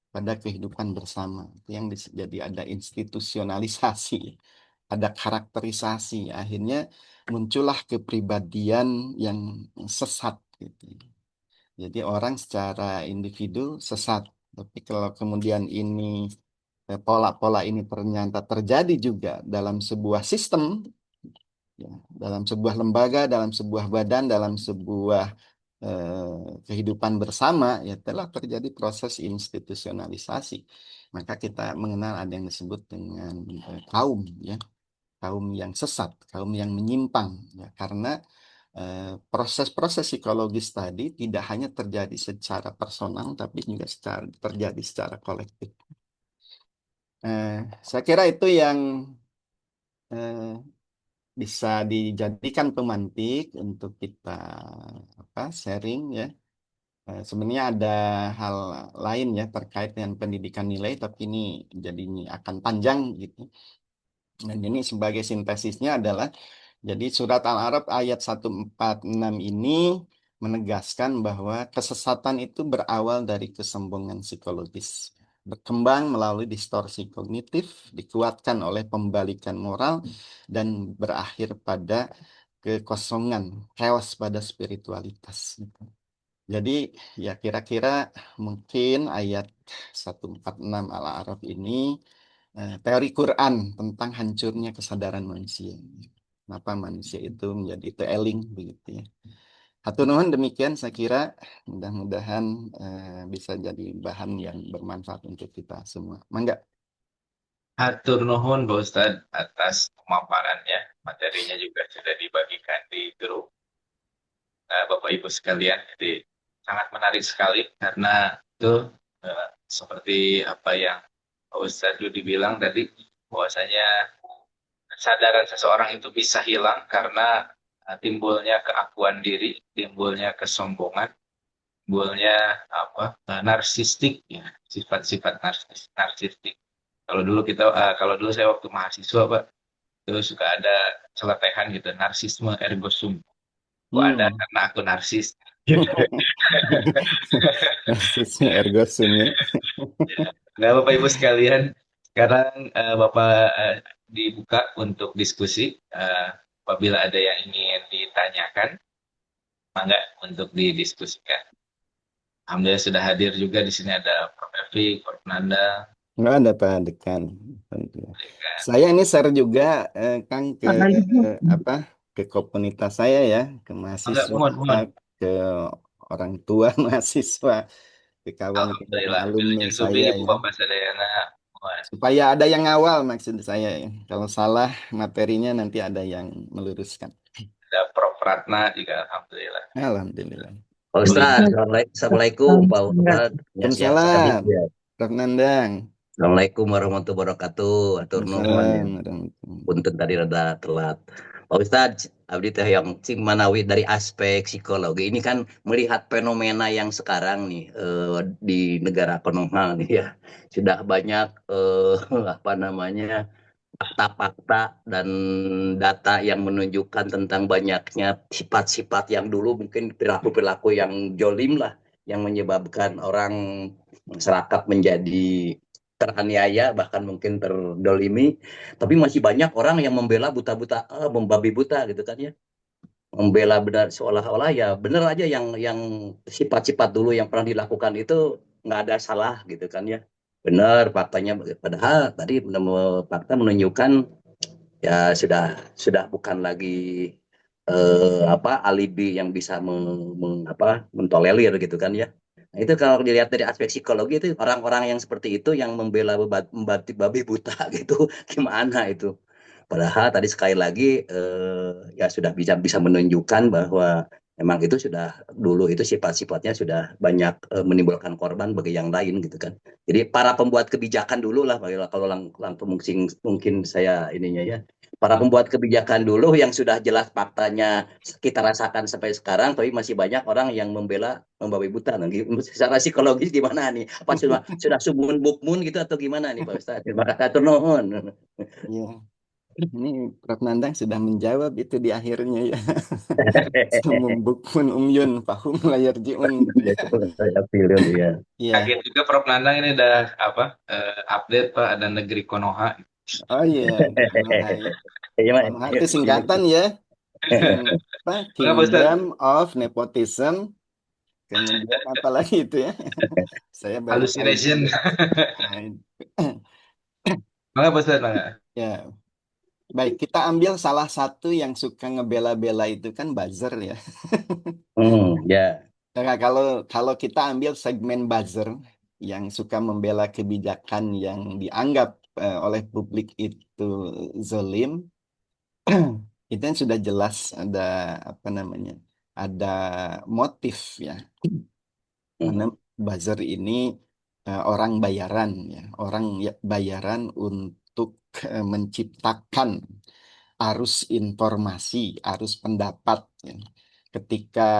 pada kehidupan bersama. Itu yang jadi ada institusionalisasi, ada karakterisasi. Akhirnya muncullah kepribadian yang sesat gitu. Jadi orang secara individu sesat. Tapi kalau kemudian ini pola-pola ini ternyata terjadi juga dalam sebuah sistem, ya, dalam sebuah lembaga, dalam sebuah badan, dalam sebuah kehidupan bersama, ya telah terjadi proses institusionalisasi. Maka kita mengenal ada yang disebut dengan kaum, ya, kaum yang sesat, kaum yang menyimpang, ya, karena proses-proses psikologis tadi tidak hanya terjadi secara personal, tapi juga terjadi secara kolektif. Saya kira itu yang eh, bisa dijadikan pemantik untuk kita sharing ya. Sebenarnya ada hal lain ya terkait dengan pendidikan nilai, tapi ini jadi ini akan panjang gitu. Dan ini sebagai sintesisnya adalah, jadi surat Al-A'raf ayat 146 ini menegaskan bahwa kesesatan itu berawal dari kesombongan psikologis. Berkembang melalui distorsi kognitif, dikuatkan oleh pembalikan moral, dan berakhir pada kekosongan, chaos pada spiritualitas. Jadi ya kira-kira mungkin ayat 146 Al-A'raf ini teori Quran tentang hancurnya kesadaran manusia. Kenapa manusia itu menjadi teeling begitu ya. Hatur nuhun, demikian saya kira, mudah-mudahan bisa jadi bahan yang bermanfaat untuk kita semua. Mangga. Hatur nuhun Pak Ustadz atas pemaparannya. Materinya juga sudah dibagikan di grup Bapak Ibu sekalian. Jadi sangat menarik sekali karena itu seperti apa yang Pak Ustadz Yudi bilang tadi, bahwasanya kesadaran seseorang itu bisa hilang karena timbulnya keakuan diri, timbulnya kesombongan, timbulnya narsistik ya, sifat-sifat narsistik. Kalau dulu saya waktu mahasiswa Pak, itu suka ada celepehan gitu, narsisme ergo sum. Kok ada Hmm. karena aku narsis. Narsisme ergo sum ya. Nah, Bapak Ibu sekalian, sekarang Bapak dibuka untuk diskusi. Apabila ada yang ingin ditanyakan, mangga untuk didiskusikan. Alhamdulillah sudah hadir juga di sini ada Prof. Evi, Prof. Nanda. Nggak ada Pak Dekan. Saya ini share juga Kang ke apa ke komunitas saya ya, ke Mangga, mahasiswa, mohon, mohon. ke orang tua mahasiswa, ke kawan-kawan Alhamdulillah. alumni Wilujeng Subi, saya Ibu ya. Bapak Sadayana. Mohon. Supaya ada yang ngawal maksud saya ya. Kalau salah materinya nanti ada yang meluruskan. Ada Prof. Ratna juga, Alhamdulillah. Alhamdulillah. Pak Ustadz, Assalamualaikum Pak Ustadz. Ya, sekali. Waalaikumsalam. Ya. Prof. Nandang. Assalamualaikum warahmatullahi wabarakatuh. Atur nuhun. Waalaikumsalam warahmatullahi. Punten tadi rada telat. Pak Ustadz, abdi teh yang cing manawi dari aspek psikologi ini kan melihat fenomena yang sekarang nih di negara Konoha nih ya. Sudah banyak apa namanya fakta-fakta dan data yang menunjukkan tentang banyaknya sifat-sifat yang dulu mungkin perilaku-perilaku yang jolim lah yang menyebabkan orang masyarakat menjadi teraniaya bahkan mungkin terdolimi, tapi masih banyak orang yang membela buta-buta, membabi buta gitu kan ya, membela benar seolah-olah ya benar aja yang sifat-sifat dulu yang pernah dilakukan itu nggak ada salah gitu kan ya, benar faktanya, padahal tadi fakta menunjukkan ya sudah bukan lagi alibi yang bisa mentolerir gitu kan ya. Nah, itu kalau dilihat dari aspek psikologi itu orang-orang yang seperti itu yang membela babi buta gitu gimana itu. Padahal tadi sekali lagi ya sudah bisa menunjukkan bahwa memang itu sudah dulu itu sifat-sifatnya sudah banyak menimbulkan korban bagi yang lain gitu kan. Jadi para pembuat kebijakan dulu lah kalau langsung mungkin saya ininya ya, para pembuat kebijakan dulu yang sudah jelas faktanya kita rasakan sampai sekarang, tapi masih banyak orang yang membela membabi buta. Nah, secara psikologis gimana nih? Apa sudah sumun bukmun gitu atau gimana nih Pak Ustadz? Terima kasih nuhun. Ya, ini Prof. Nandang sudah menjawab itu di akhirnya ya. Membukun umyun, pahum layar jiun. Saya pilih ya. Iya. Kaget juga Prof. Nandang ini udah update Pak, ada negeri Konoha. Oh iya, Konoha ya. Iya, Mas. Konoha itu singkatan ya. Enggak Pak Ustadz? Kingdom of Nepotism. Kemudian apa lagi itu ya? Saya baru tahu Hallucination. juga. Nah, Enggak Pak Ustadz? Enggak. ya, baik, kita ambil salah satu yang suka ngebela-bela itu kan buzzer ya. Ya. Nah, kalau kita ambil segmen buzzer yang suka membela kebijakan yang dianggap oleh publik itu zolim, itu kan sudah jelas ada apa namanya, ada motif ya. Karena buzzer ini orang bayaran ya, orang bayaran untuk menciptakan arus informasi, arus pendapat ya. Ketika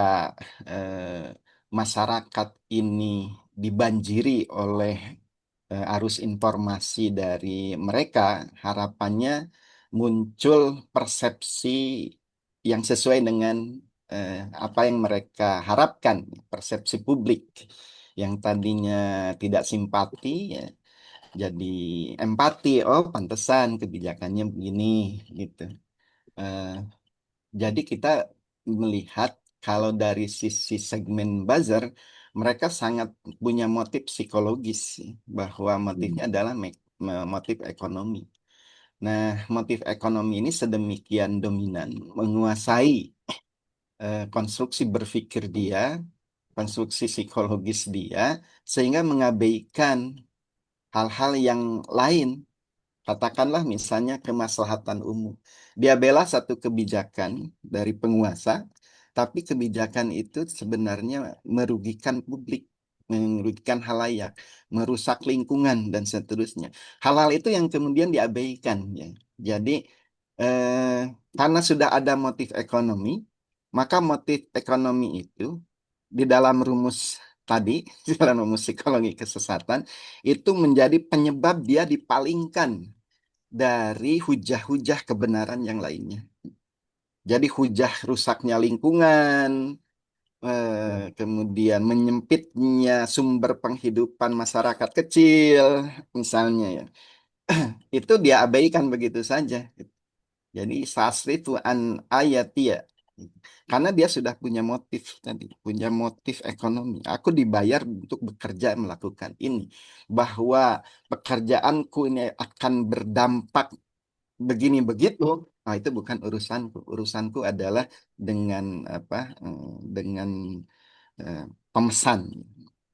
eh, masyarakat ini dibanjiri oleh arus informasi dari mereka, harapannya muncul persepsi yang sesuai dengan apa yang mereka harapkan, persepsi publik yang tadinya tidak simpati ya jadi empati. Oh, pantesan kebijakannya begini gitu. Eh, jadi kita melihat kalau dari sisi segmen buzzer, mereka sangat punya motif psikologis sih, bahwa motifnya adalah motif ekonomi. Nah, motif ekonomi ini sedemikian dominan, menguasai konstruksi berpikir dia, konstruksi psikologis dia, sehingga mengabaikan hal-hal yang lain. Katakanlah misalnya kemaslahatan umum. Dia bela satu kebijakan dari penguasa, tapi kebijakan itu sebenarnya merugikan publik, merugikan halayak, merusak lingkungan, dan seterusnya. Hal-hal itu yang kemudian diabaikan, ya. Jadi, eh, karena sudah ada motif ekonomi, maka motif ekonomi itu di dalam rumus tadi, di dalam rumus psikologi kesesatan, itu menjadi penyebab dia dipalingkan dari hujah-hujah kebenaran yang lainnya. Jadi hujah rusaknya lingkungan, kemudian menyempitnya sumber penghidupan masyarakat kecil, misalnya ya, itu dia abaikan begitu saja. Jadi sasrifu an ayatia, karena dia sudah punya motif tadi, punya motif ekonomi. Aku dibayar untuk bekerja melakukan ini, bahwa pekerjaanku ini akan berdampak begini begitu. Nah, itu bukan urusanku. Urusanku adalah dengan apa? Dengan eh, pemesan,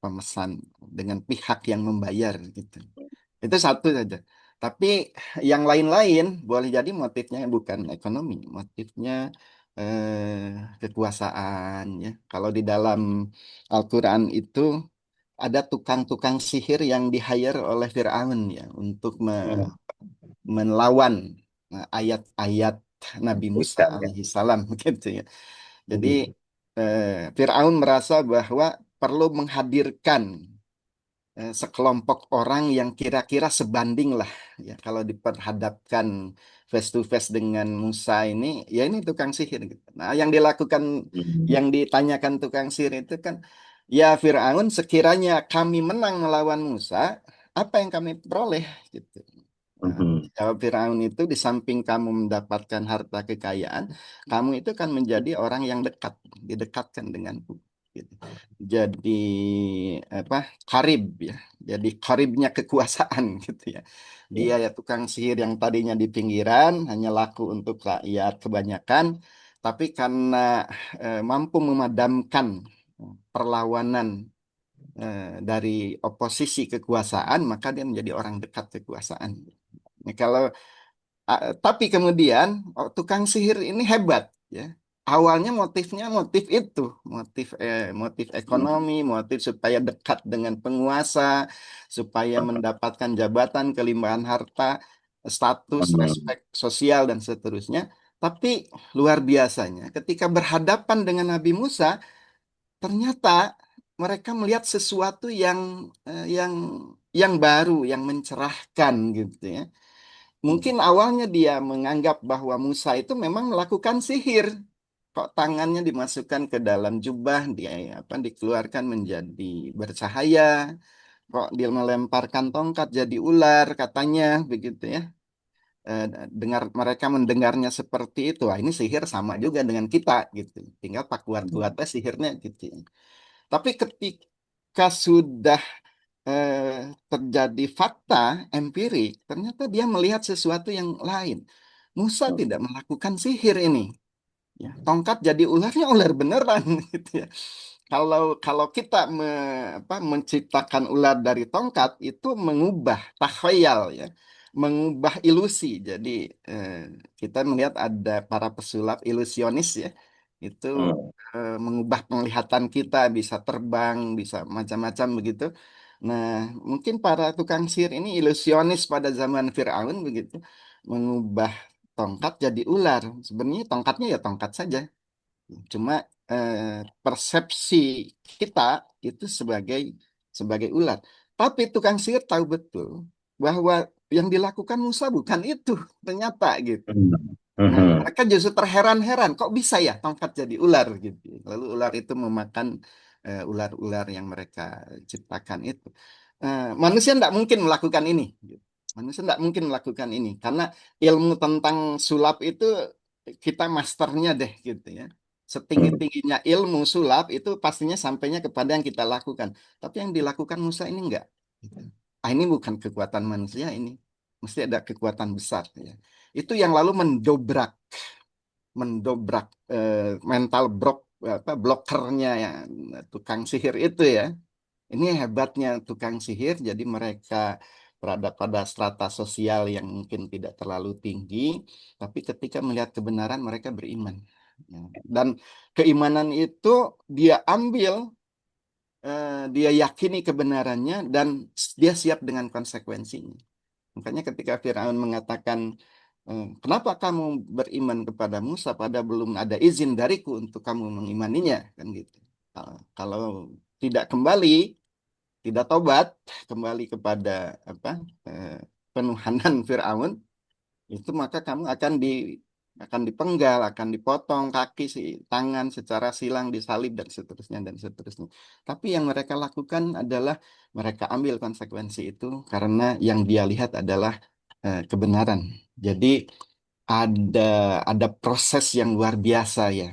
pemesan dengan pihak yang membayar gitu. Itu satu saja. Tapi yang lain-lain boleh jadi motifnya bukan ekonomi, motifnya kekuasaan, ya. Kalau di dalam Al-Quran itu ada tukang-tukang sihir yang di-hire oleh Fir'aun, ya, untuk melawan ayat-ayat Nabi Musa Ikan, ya. alaihi salam gitu ya. Jadi Fir'aun merasa bahwa perlu menghadirkan sekelompok orang yang kira-kira sebanding lah, ya, kalau diperhadapkan face to face dengan Musa ini, ya ini tukang sihir gitu. Nah, yang dilakukan, yang ditanyakan tukang sihir itu kan, ya Fir'aun, sekiranya kami menang melawan Musa, apa yang kami peroleh gitu. Nah, jawab Firaun itu, di samping kamu mendapatkan harta kekayaan, kamu itu kan menjadi orang yang dekat, didekatkan denganku. Gitu. Jadi apa? Karib, ya. Jadi karibnya kekuasaan gitu ya. Dia ya tukang sihir yang tadinya di pinggiran, hanya laku untuk rakyat kebanyakan, tapi karena mampu memadamkan perlawanan dari oposisi kekuasaan, maka dia menjadi orang dekat kekuasaan. Nah, tapi kemudian tukang sihir ini hebat, ya. Awalnya motifnya motif itu, motif ekonomi, motif supaya dekat dengan penguasa, supaya mendapatkan jabatan, kelimpahan harta, status, respek sosial, dan seterusnya. Tapi luar biasanya, ketika berhadapan dengan Nabi Musa, ternyata mereka melihat sesuatu yang baru, yang mencerahkan gitu ya. Mungkin awalnya dia menganggap bahwa Musa itu memang melakukan sihir. Kok tangannya dimasukkan ke dalam jubah, dia apa dikeluarkan menjadi bercahaya. Kok dia melemparkan tongkat jadi ular, katanya begitu ya. Dengar mereka mendengarnya seperti itu. Wah, ini sihir sama juga dengan kita gitu. Tinggal pak kuat-kuatnya sihirnya gitu ya. Tapi ketika sudah terjadi fakta empirik, ternyata dia melihat sesuatu yang lain. Musa tidak melakukan sihir ini. Ya, tongkat jadi ularnya ular beneran gitu ya. Kalau kita menciptakan ular dari tongkat, itu mengubah takhayal, ya, mengubah ilusi. Jadi eh, kita melihat ada para pesulap ilusionis, ya, itu mengubah penglihatan kita, bisa terbang, bisa macam-macam begitu. Nah, mungkin para tukang sihir ini ilusionis pada zaman Firaun begitu, mengubah tongkat jadi ular. Sebenarnya tongkatnya ya tongkat saja. Cuma persepsi kita itu sebagai ular. Tapi tukang sihir tahu betul bahwa yang dilakukan Musa bukan itu, ternyata gitu. Nah, mereka justru terheran-heran, kok bisa ya tongkat jadi ular gitu. Lalu ular itu memakan ular-ular yang mereka ciptakan itu. Manusia tidak mungkin melakukan ini. Gitu. Manusia tidak mungkin melakukan ini karena ilmu tentang sulap itu kita masternya deh gitu ya. setinggi-tingginya ilmu sulap itu pastinya sampainya kepada yang kita lakukan. Tapi yang dilakukan Musa ini enggak. Gitu. Ah, ini bukan kekuatan manusia ini. Mesti ada kekuatan besar. Ya. Itu yang lalu mendobrak mental blokernya ya tukang sihir itu ya. Ini hebatnya tukang sihir. Jadi mereka berada pada strata sosial yang mungkin tidak terlalu tinggi, tapi ketika melihat kebenaran mereka beriman. Ya. Dan keimanan itu dia ambil, dia yakini kebenarannya dan dia siap dengan konsekuensinya. Makanya ketika Firaun mengatakan, kenapa kamu beriman kepada Musa pada belum ada izin dariku untuk kamu mengimaninya, kan gitu. Kalau tidak kembali, tidak tobat, kembali kepada apa eh, penuhanan Firaun, itu maka kamu akan dipenggal, akan dipotong kaki, tangan secara silang, disalib dan seterusnya dan seterusnya. Tapi yang mereka lakukan adalah mereka ambil konsekuensi itu karena yang dia lihat adalah kebenaran. Jadi ada ada proses yang luar biasa ya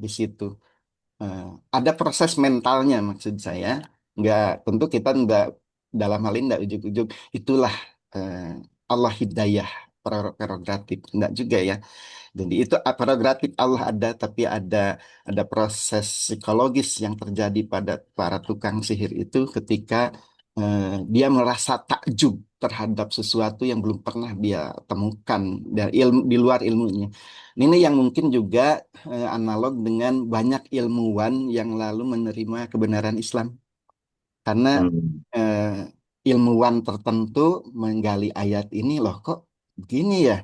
di situ. Eh, ada proses mentalnya maksud saya. Nggak, tentu kita nggak dalam hal ini nggak ujuk-ujuk. Itulah eh, Allah hidayah prerogatif. Nggak juga ya. Jadi itu prerogatif Allah ada, tapi ada proses psikologis yang terjadi pada para tukang sihir itu ketika dia merasa takjub terhadap sesuatu yang belum pernah dia temukan dari ilmu di luar ilmunya. Ini yang mungkin juga analog dengan banyak ilmuwan yang lalu menerima kebenaran Islam karena Hmm. ilmuwan tertentu menggali ayat ini loh kok begini ya.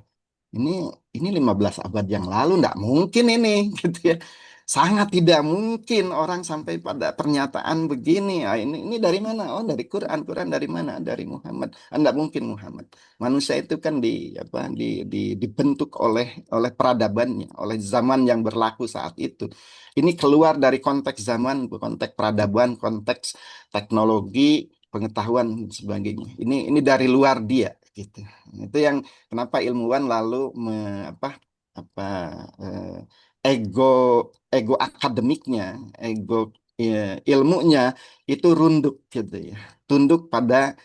Ini ini 15 abad yang lalu nggak mungkin ini gitu ya. Sangat tidak mungkin orang sampai pada pernyataan begini. Ah, ini dari mana? Oh, dari Quran. Quran dari mana? Dari Muhammad. Ah, nggak mungkin Muhammad. Manusia itu kan dibentuk oleh peradabannya, oleh zaman yang berlaku saat itu. Ini keluar dari konteks zaman, konteks peradaban, konteks teknologi, pengetahuan dan sebagainya. Ini dari luar dia gitu. Itu yang kenapa ilmuwan lalu apa eh, ego ego akademiknya, ego ilmunya itu runduk gitu ya. Tunduk pada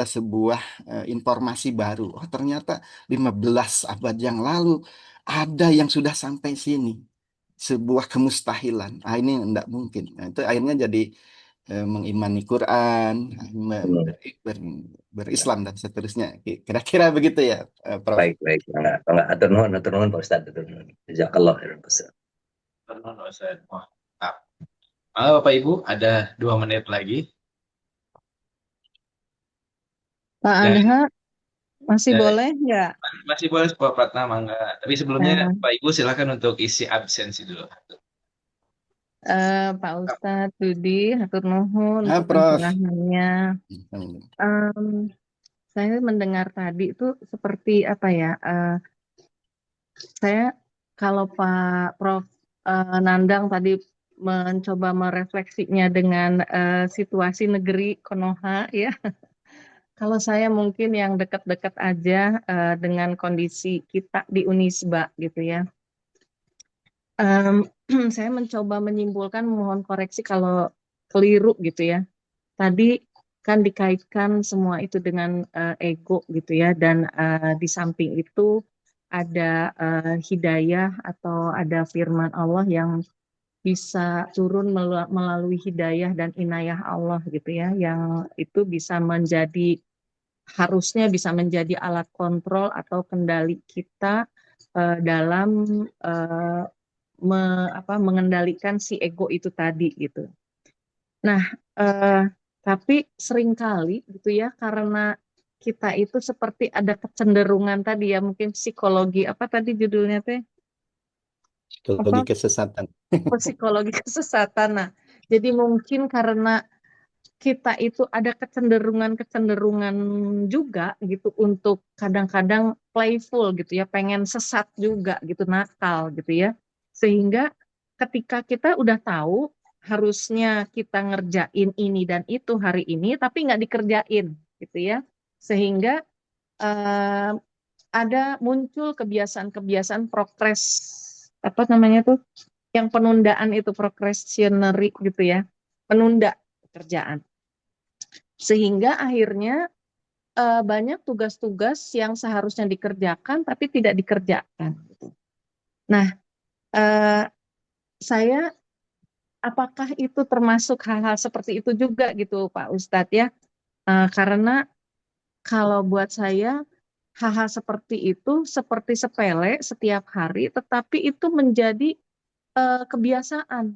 sebuah informasi baru. Oh, ternyata 15 abad yang lalu ada yang sudah sampai sini. Sebuah kemustahilan. Ah, ini enggak mungkin. Nah, itu akhirnya jadi mengimani Quran, Hmm. berislam dan seterusnya. Kira-kira begitu ya, Prof. Baik, baik. Atur nuhun, Pak Ustadz. Atur nuhun. Jazakallah khairan, Pak Ustadz. Pernah, Ustaz. Wah, mantap. Bapak Ibu, ada 2 menit lagi. Pak Dan Anha, masih eh, boleh nggak? masih boleh Pak Pratama enggak? Tapi sebelumnya Eh, Pak Ibu silakan untuk isi absensi dulu. Pak Ustadz Dudi, hatur nuhun Ah, untuk Prof. pencerahannya. Em, saya mendengar tadi itu seperti apa ya? Saya kalau Pak Prof Nandang tadi mencoba merefleksinya dengan situasi negeri Konoha ya. Kalau saya mungkin yang dekat-dekat aja dengan kondisi kita di Unisba gitu ya. Em, saya mencoba menyimpulkan, mohon koreksi kalau keliru gitu ya. Tadi kan dikaitkan semua itu dengan ego gitu ya, dan di samping itu ada hidayah atau ada firman Allah yang bisa turun melalui hidayah dan inayah Allah gitu ya, yang itu bisa menjadi, harusnya bisa menjadi alat kontrol atau kendali kita dalam eh, mengendalikan si ego itu tadi gitu. Nah, eh, tapi seringkali gitu ya, karena kita itu seperti ada kecenderungan tadi ya, mungkin psikologi apa tadi judulnya teh? Psikologi Apa? kesesatan. Psikologi kesesatan. Nah, jadi mungkin karena kita itu ada kecenderungan-kecenderungan juga gitu untuk kadang-kadang playful gitu ya, pengen sesat juga gitu, nakal gitu ya. Sehingga ketika kita udah tahu harusnya kita ngerjain ini dan itu hari ini, tapi nggak dikerjain gitu ya. Sehingga eh, ada muncul kebiasaan-kebiasaan progres, apa namanya tuh? yang penundaan itu procrastinatory gitu ya, menunda pekerjaan. Sehingga akhirnya banyak tugas-tugas yang seharusnya dikerjakan tapi tidak dikerjakan. Nah, eh, saya apakah itu termasuk hal-hal seperti itu juga gitu Pak Ustadz ya? Karena kalau buat saya hal-hal seperti itu seperti sepele setiap hari, tetapi itu menjadi kebiasaan.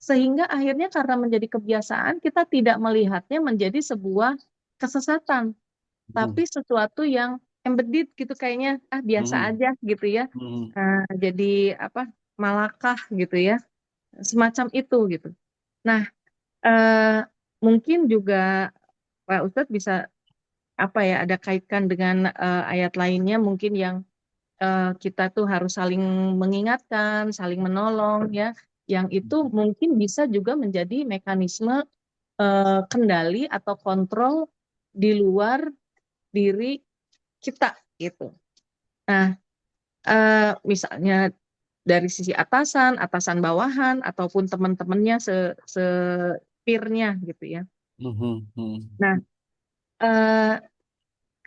Sehingga akhirnya karena menjadi kebiasaan, kita tidak melihatnya menjadi sebuah kesesatan, Hmm. tapi sesuatu yang embedded gitu kayaknya, biasa Hmm. aja gitu ya. Hmm. Jadi apa malakah gitu ya, semacam itu gitu. Nah, eh, mungkin juga Pak Ustadz bisa apa ya ada kaitkan dengan ayat lainnya mungkin yang kita tuh harus saling mengingatkan, saling menolong ya, yang itu mungkin bisa juga menjadi mekanisme kendali atau kontrol di luar diri kita gitu. Nah, misalnya dari sisi atasan, atasan bawahan, ataupun teman-temannya peernya gitu ya. Hmm. Hmm. Nah, eh,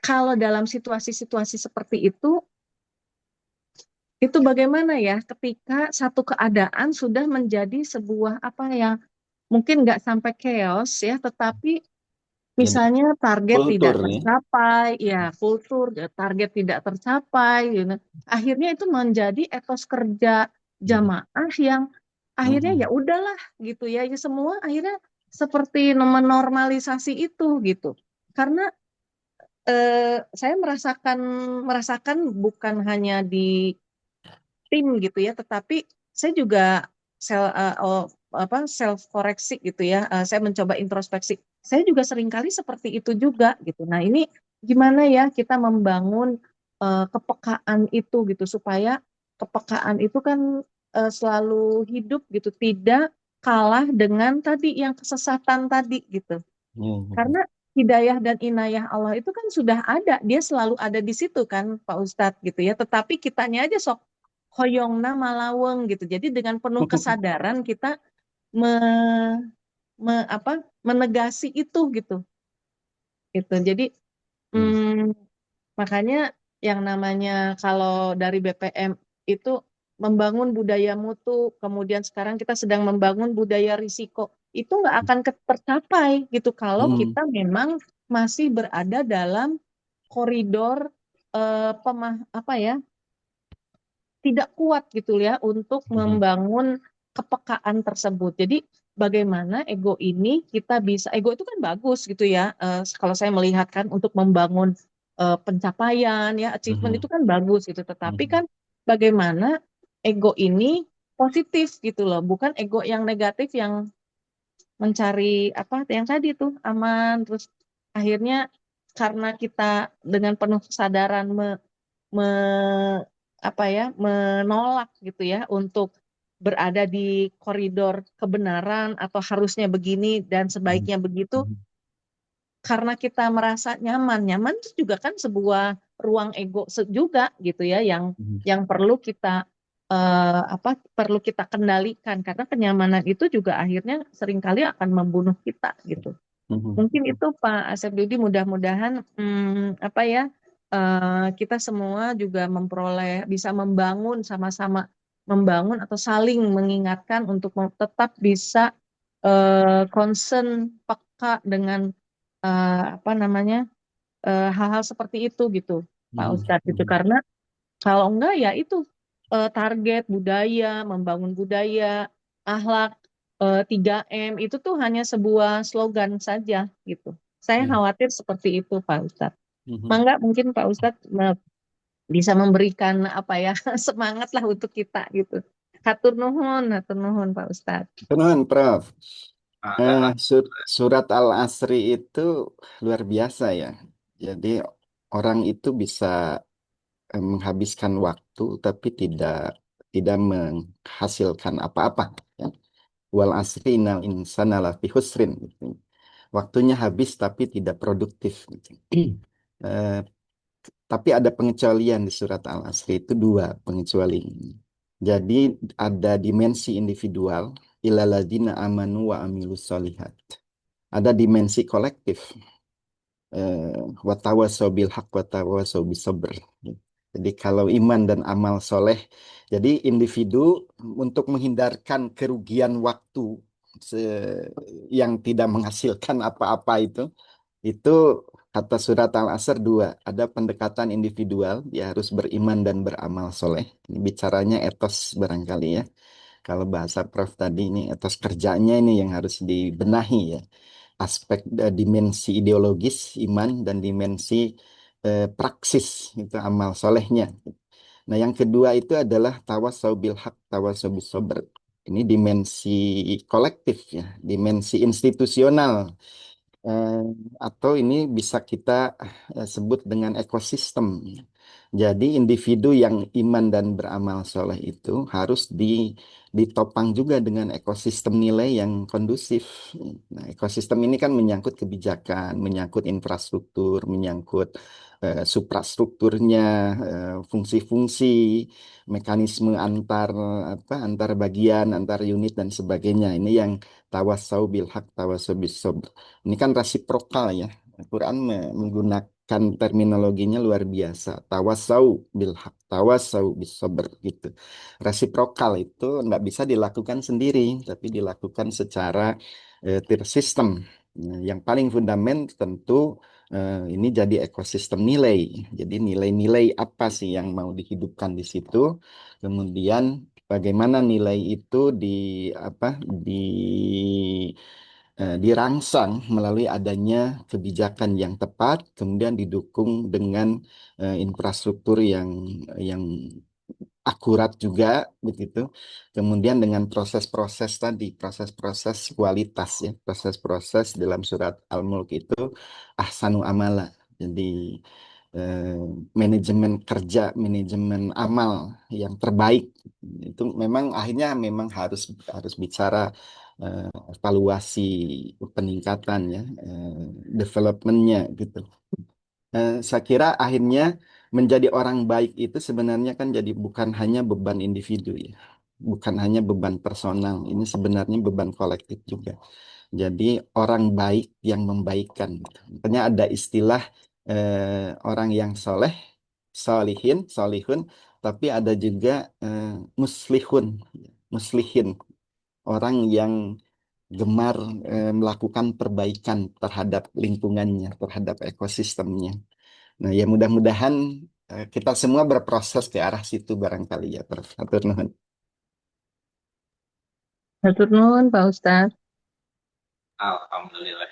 kalau dalam situasi-situasi seperti itu bagaimana ya ketika satu keadaan sudah menjadi sebuah apa yang mungkin nggak sampai chaos ya, tetapi Jadi misalnya target kultur tidak ya. tercapai, ya kultur target tidak tercapai, gitu. Akhirnya itu menjadi etos kerja Hmm. jamaah yang akhirnya Hmm. ya udahlah gitu ya, ya semua akhirnya seperti menormalisasi itu gitu. Karena saya merasakan bukan hanya di tim gitu ya, tetapi saya juga self koreksi gitu ya. Saya mencoba introspeksi. Saya juga seringkali seperti itu juga gitu. Nah, ini gimana ya kita membangun kepekaan itu gitu supaya kepekaan itu kan selalu hidup gitu, tidak kalah dengan tadi yang kesesatan tadi gitu. Hmm. Karena hidayah dan inayah Allah itu kan sudah ada, dia selalu ada di situ kan Pak Ustadz gitu ya. Tetapi kitanya aja sok hoyongna malaweng gitu. Jadi dengan penuh kesadaran kita me, menegasi itu gitu. Gitu. Jadi Hmm. makanya yang namanya kalau dari BPM itu membangun budaya mutu, kemudian sekarang kita sedang membangun budaya risiko. Itu nggak akan tercapai gitu kalau Hmm. kita memang masih berada dalam koridor apa ya tidak kuat gitu ya untuk Hmm. membangun kepekaan tersebut. Jadi bagaimana ego ini kita bisa, ego itu kan bagus gitu ya, kalau saya melihat kan untuk membangun pencapaian ya, achievement Hmm. itu kan bagus gitu. Tetapi Hmm. kan bagaimana ego ini positif gitu loh, bukan ego yang negatif yang mencari apa yang tadi tuh aman, terus akhirnya karena kita dengan penuh kesadaran me- menolak gitu ya untuk berada di koridor kebenaran atau harusnya begini dan Hmm. sebaiknya begitu Hmm. karena kita merasa nyaman itu juga kan sebuah ruang ego juga gitu ya Hmm. yang perlu kita perlu kita kendalikan karena kenyamanan itu juga akhirnya seringkali akan membunuh kita gitu. Hmm. Mungkin itu Pak Asep Dudi mudah-mudahan kita semua juga memperoleh bisa membangun sama-sama membangun atau saling mengingatkan untuk tetap bisa concern peka dengan hal-hal seperti itu gitu Pak Hmm. Ustadz gitu Hmm. karena kalau enggak ya itu target budaya membangun budaya akhlak 3M itu tuh hanya sebuah slogan saja gitu. Saya Ya. khawatir seperti itu Pak Ustadz. Hmm. Mangga mungkin Pak Ustadz bisa memberikan apa ya semangat lah untuk kita gitu. Hatur nuhun Pak Ustadz. Teman, Prof. Ah, Surat Al-Asri itu luar biasa ya. Jadi orang itu bisa menghabiskan waktu tapi tidak menghasilkan apa-apa. Ya. Wal asri innal insana lafi husrin. Gitu. Waktunya habis tapi tidak produktif. Gitu. Eh, tapi ada pengecualian di surat Al-Asri itu dua pengecualian. Jadi ada dimensi individual, ilaladina amanu wa amilus solihat. Ada dimensi kolektif, watawasau bil haq watawasau bis sabr. Jadi kalau iman dan amal soleh, jadi individu untuk menghindarkan kerugian waktu yang tidak menghasilkan apa-apa itu kata surat Al-Asr 2, ada pendekatan individual, dia harus beriman dan beramal soleh. Ini bicaranya etos barangkali ya. Kalau bahasa Prof tadi ini etos kerjanya ini yang harus dibenahi ya. Aspek dimensi ideologis iman dan dimensi praksis itu amal solehnya. Nah, yang kedua itu adalah tawasau bil haq, tawasau bis sabr. Ini dimensi kolektif ya, dimensi institusional. Eh, atau ini bisa kita sebut dengan ekosistem. Jadi individu yang iman dan beramal soleh itu harus ditopang juga dengan ekosistem nilai yang kondusif. Nah, ekosistem ini kan menyangkut kebijakan, menyangkut infrastruktur, menyangkut suprastrukturnya, fungsi-fungsi, mekanisme antar bagian, antar unit dan sebagainya. Ini yang tawasau bil haq, tawasau bis sabr. Ini kan resiprokal ya. Al-Quran menggunakan terminologinya luar biasa. Tawasau bil haq, tawasau bis sabr gitu. Resiprokal itu nggak bisa dilakukan sendiri, tapi dilakukan secara system. Nah, yang paling fundament tentu ini jadi ekosistem nilai. Jadi nilai-nilai apa sih yang mau dihidupkan di situ? Kemudian bagaimana nilai itu apa di dirangsang melalui adanya kebijakan yang tepat, kemudian didukung dengan infrastruktur yang akurat juga begitu. Kemudian dengan proses-proses tadi, proses-proses kualitas ya, proses-proses dalam surat Al-Mulk itu ahsanu amala. Jadi eh, manajemen kerja, manajemen amal yang terbaik itu memang akhirnya memang harus harus bicara evaluasi peningkatan ya, developmentnya gitu. Saya kira akhirnya menjadi orang baik itu sebenarnya kan jadi bukan hanya beban individu ya, bukan hanya beban personal. Ini sebenarnya beban kolektif juga. Jadi orang baik yang membaikkan. Makanya ada istilah orang yang soleh, solihin, solihun, tapi ada juga muslihun, muslihin, orang yang gemar melakukan perbaikan terhadap lingkungannya, terhadap ekosistemnya. Nah, ya mudah-mudahan kita semua berproses ke arah situ barangkali ya, Prof. Hatur nuhun. Hatur nuhun, Pak Ustadz. Alhamdulillah.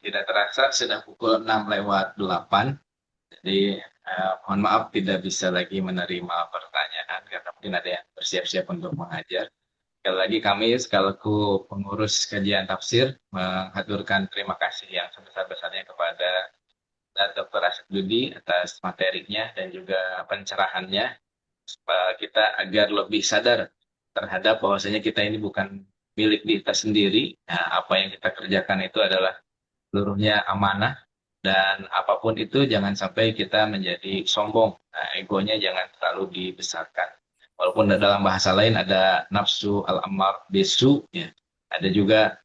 Tidak terasa sudah pukul 6:08. Jadi mohon maaf tidak bisa lagi menerima pertanyaan karena mungkin ada yang bersiap-siap untuk mengajar. Sekali lagi kami selaku pengurus kajian tafsir mengaturkan terima kasih yang sebesar-besarnya kepada Dr. Asep Dudi atas materinya dan juga pencerahannya supaya kita agar lebih sadar terhadap bahwasanya kita ini bukan milik kita sendiri. Nah, apa yang kita kerjakan itu adalah seluruhnya amanah dan apapun itu jangan sampai kita menjadi sombong. Nah, egonya jangan terlalu dibesarkan. Walaupun dalam bahasa lain ada nafsu al-ammar bisu, ya. Ada juga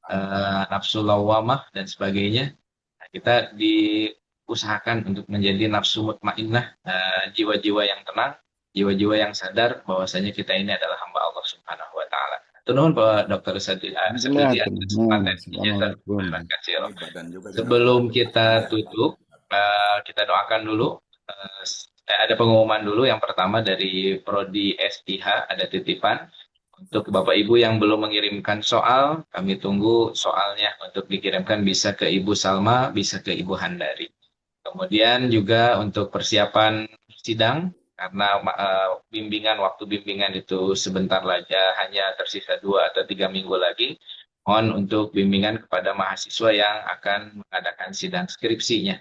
nafsu lawamah dan sebagainya. Nah, kita diusahakan untuk menjadi nafsu mutmainnah, jiwa-jiwa yang tenang, jiwa-jiwa yang sadar bahwasanya kita ini adalah hamba Allah Subhanahu wa taala. Nuhun Pak Dr. Sadi atas materinya. Terima kasih. Sebelum kita tutup, kita doakan dulu. Ada pengumuman dulu. Yang pertama dari Prodi SIH ada titipan. Untuk Bapak Ibu yang belum mengirimkan soal, kami tunggu soalnya untuk dikirimkan bisa ke Ibu Salma, bisa ke Ibu Handari. Kemudian juga untuk persiapan sidang, karena waktu bimbingan itu sebentar saja, hanya tersisa 2 atau 3 minggu lagi. Mohon untuk bimbingan kepada mahasiswa yang akan mengadakan sidang skripsinya.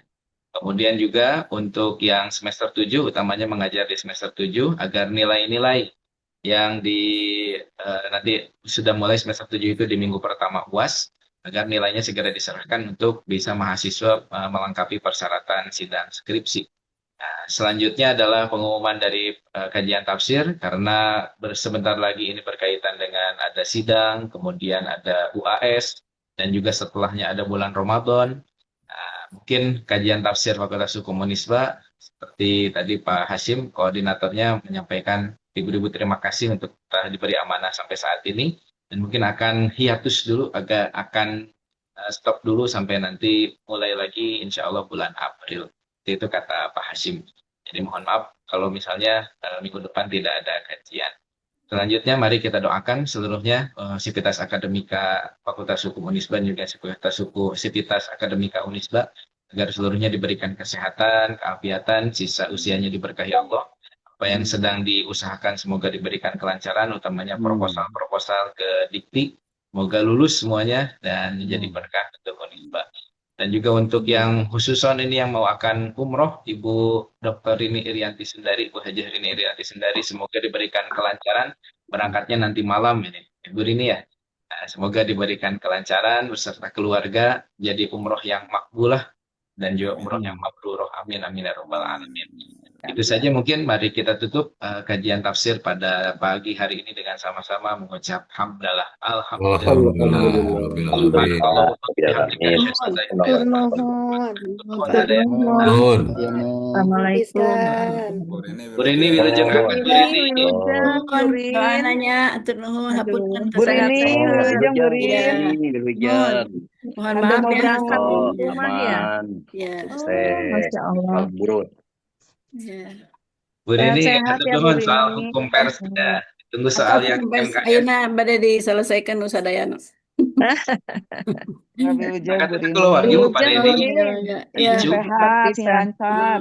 Kemudian juga untuk yang semester 7, utamanya mengajar di semester 7, agar nilai-nilai yang nanti sudah mulai semester 7 itu di minggu pertama UAS, agar nilainya segera diserahkan untuk bisa mahasiswa melengkapi persyaratan sidang skripsi. Selanjutnya adalah pengumuman dari kajian tafsir, karena sebentar lagi ini berkaitan dengan ada sidang, kemudian ada UAS, dan juga setelahnya ada bulan Ramadan. Mungkin kajian tafsir Fakultas Hukum Unisba, seperti tadi Pak Hashim, koordinatornya menyampaikan ribu-ribu terima kasih untuk telah diberi amanah sampai saat ini, dan mungkin akan hiatus dulu, akan stop dulu sampai nanti mulai lagi insya Allah bulan April. Itu kata Pak Hashim. Jadi mohon maaf kalau misalnya minggu depan tidak ada kajian. Selanjutnya mari kita doakan seluruhnya Sivitas Akademika Fakultas Hukum Unisba dan juga Sivitas Akademika Unisba, agar seluruhnya diberikan kesehatan, keafiatan, sisa usianya diberkahi Allah. Apa yang sedang diusahakan semoga diberikan kelancaran, utamanya proposal-proposal ke Dikti. Semoga lulus semuanya dan menjadi berkah untuk Unisba. Dan juga untuk yang khususon ini yang mau akan umroh, Ibu Dr. Rini Irianti Sendari, Bu Hajah Rini Irianti Sendari, semoga diberikan kelancaran berangkatnya nanti malam ini, Ibu Rini ya. Semoga diberikan kelancaran beserta keluarga, jadi umroh yang makbulah dan juga umroh yang mabrurah. Amin amin ya rabbal alamin. Itu saja mungkin, mari kita tutup kajian tafsir pada pagi hari ini dengan sama-sama mengucap hamdalah. Assalamualaikum. Bu Rini, wilujeng akan Bu Rini. Doanya atur nuhun hapunten Bu Rini, wilujeng Bu Iya. Rini. Mohon Ada maaf mau ya. berangkat Oh, di rumah ya? Ya. Masya Allah. Ya. Bu Rini, Sehat ada ya, Bu dulu soal Rini. hukum pers ya. Tunggu soal yang MKS. Ayeuna bade diselesaikan nu sadayana. Wilujeng Bu Rini. Keluar, Ibu Pak Rini. Ya. Sehat, lancar.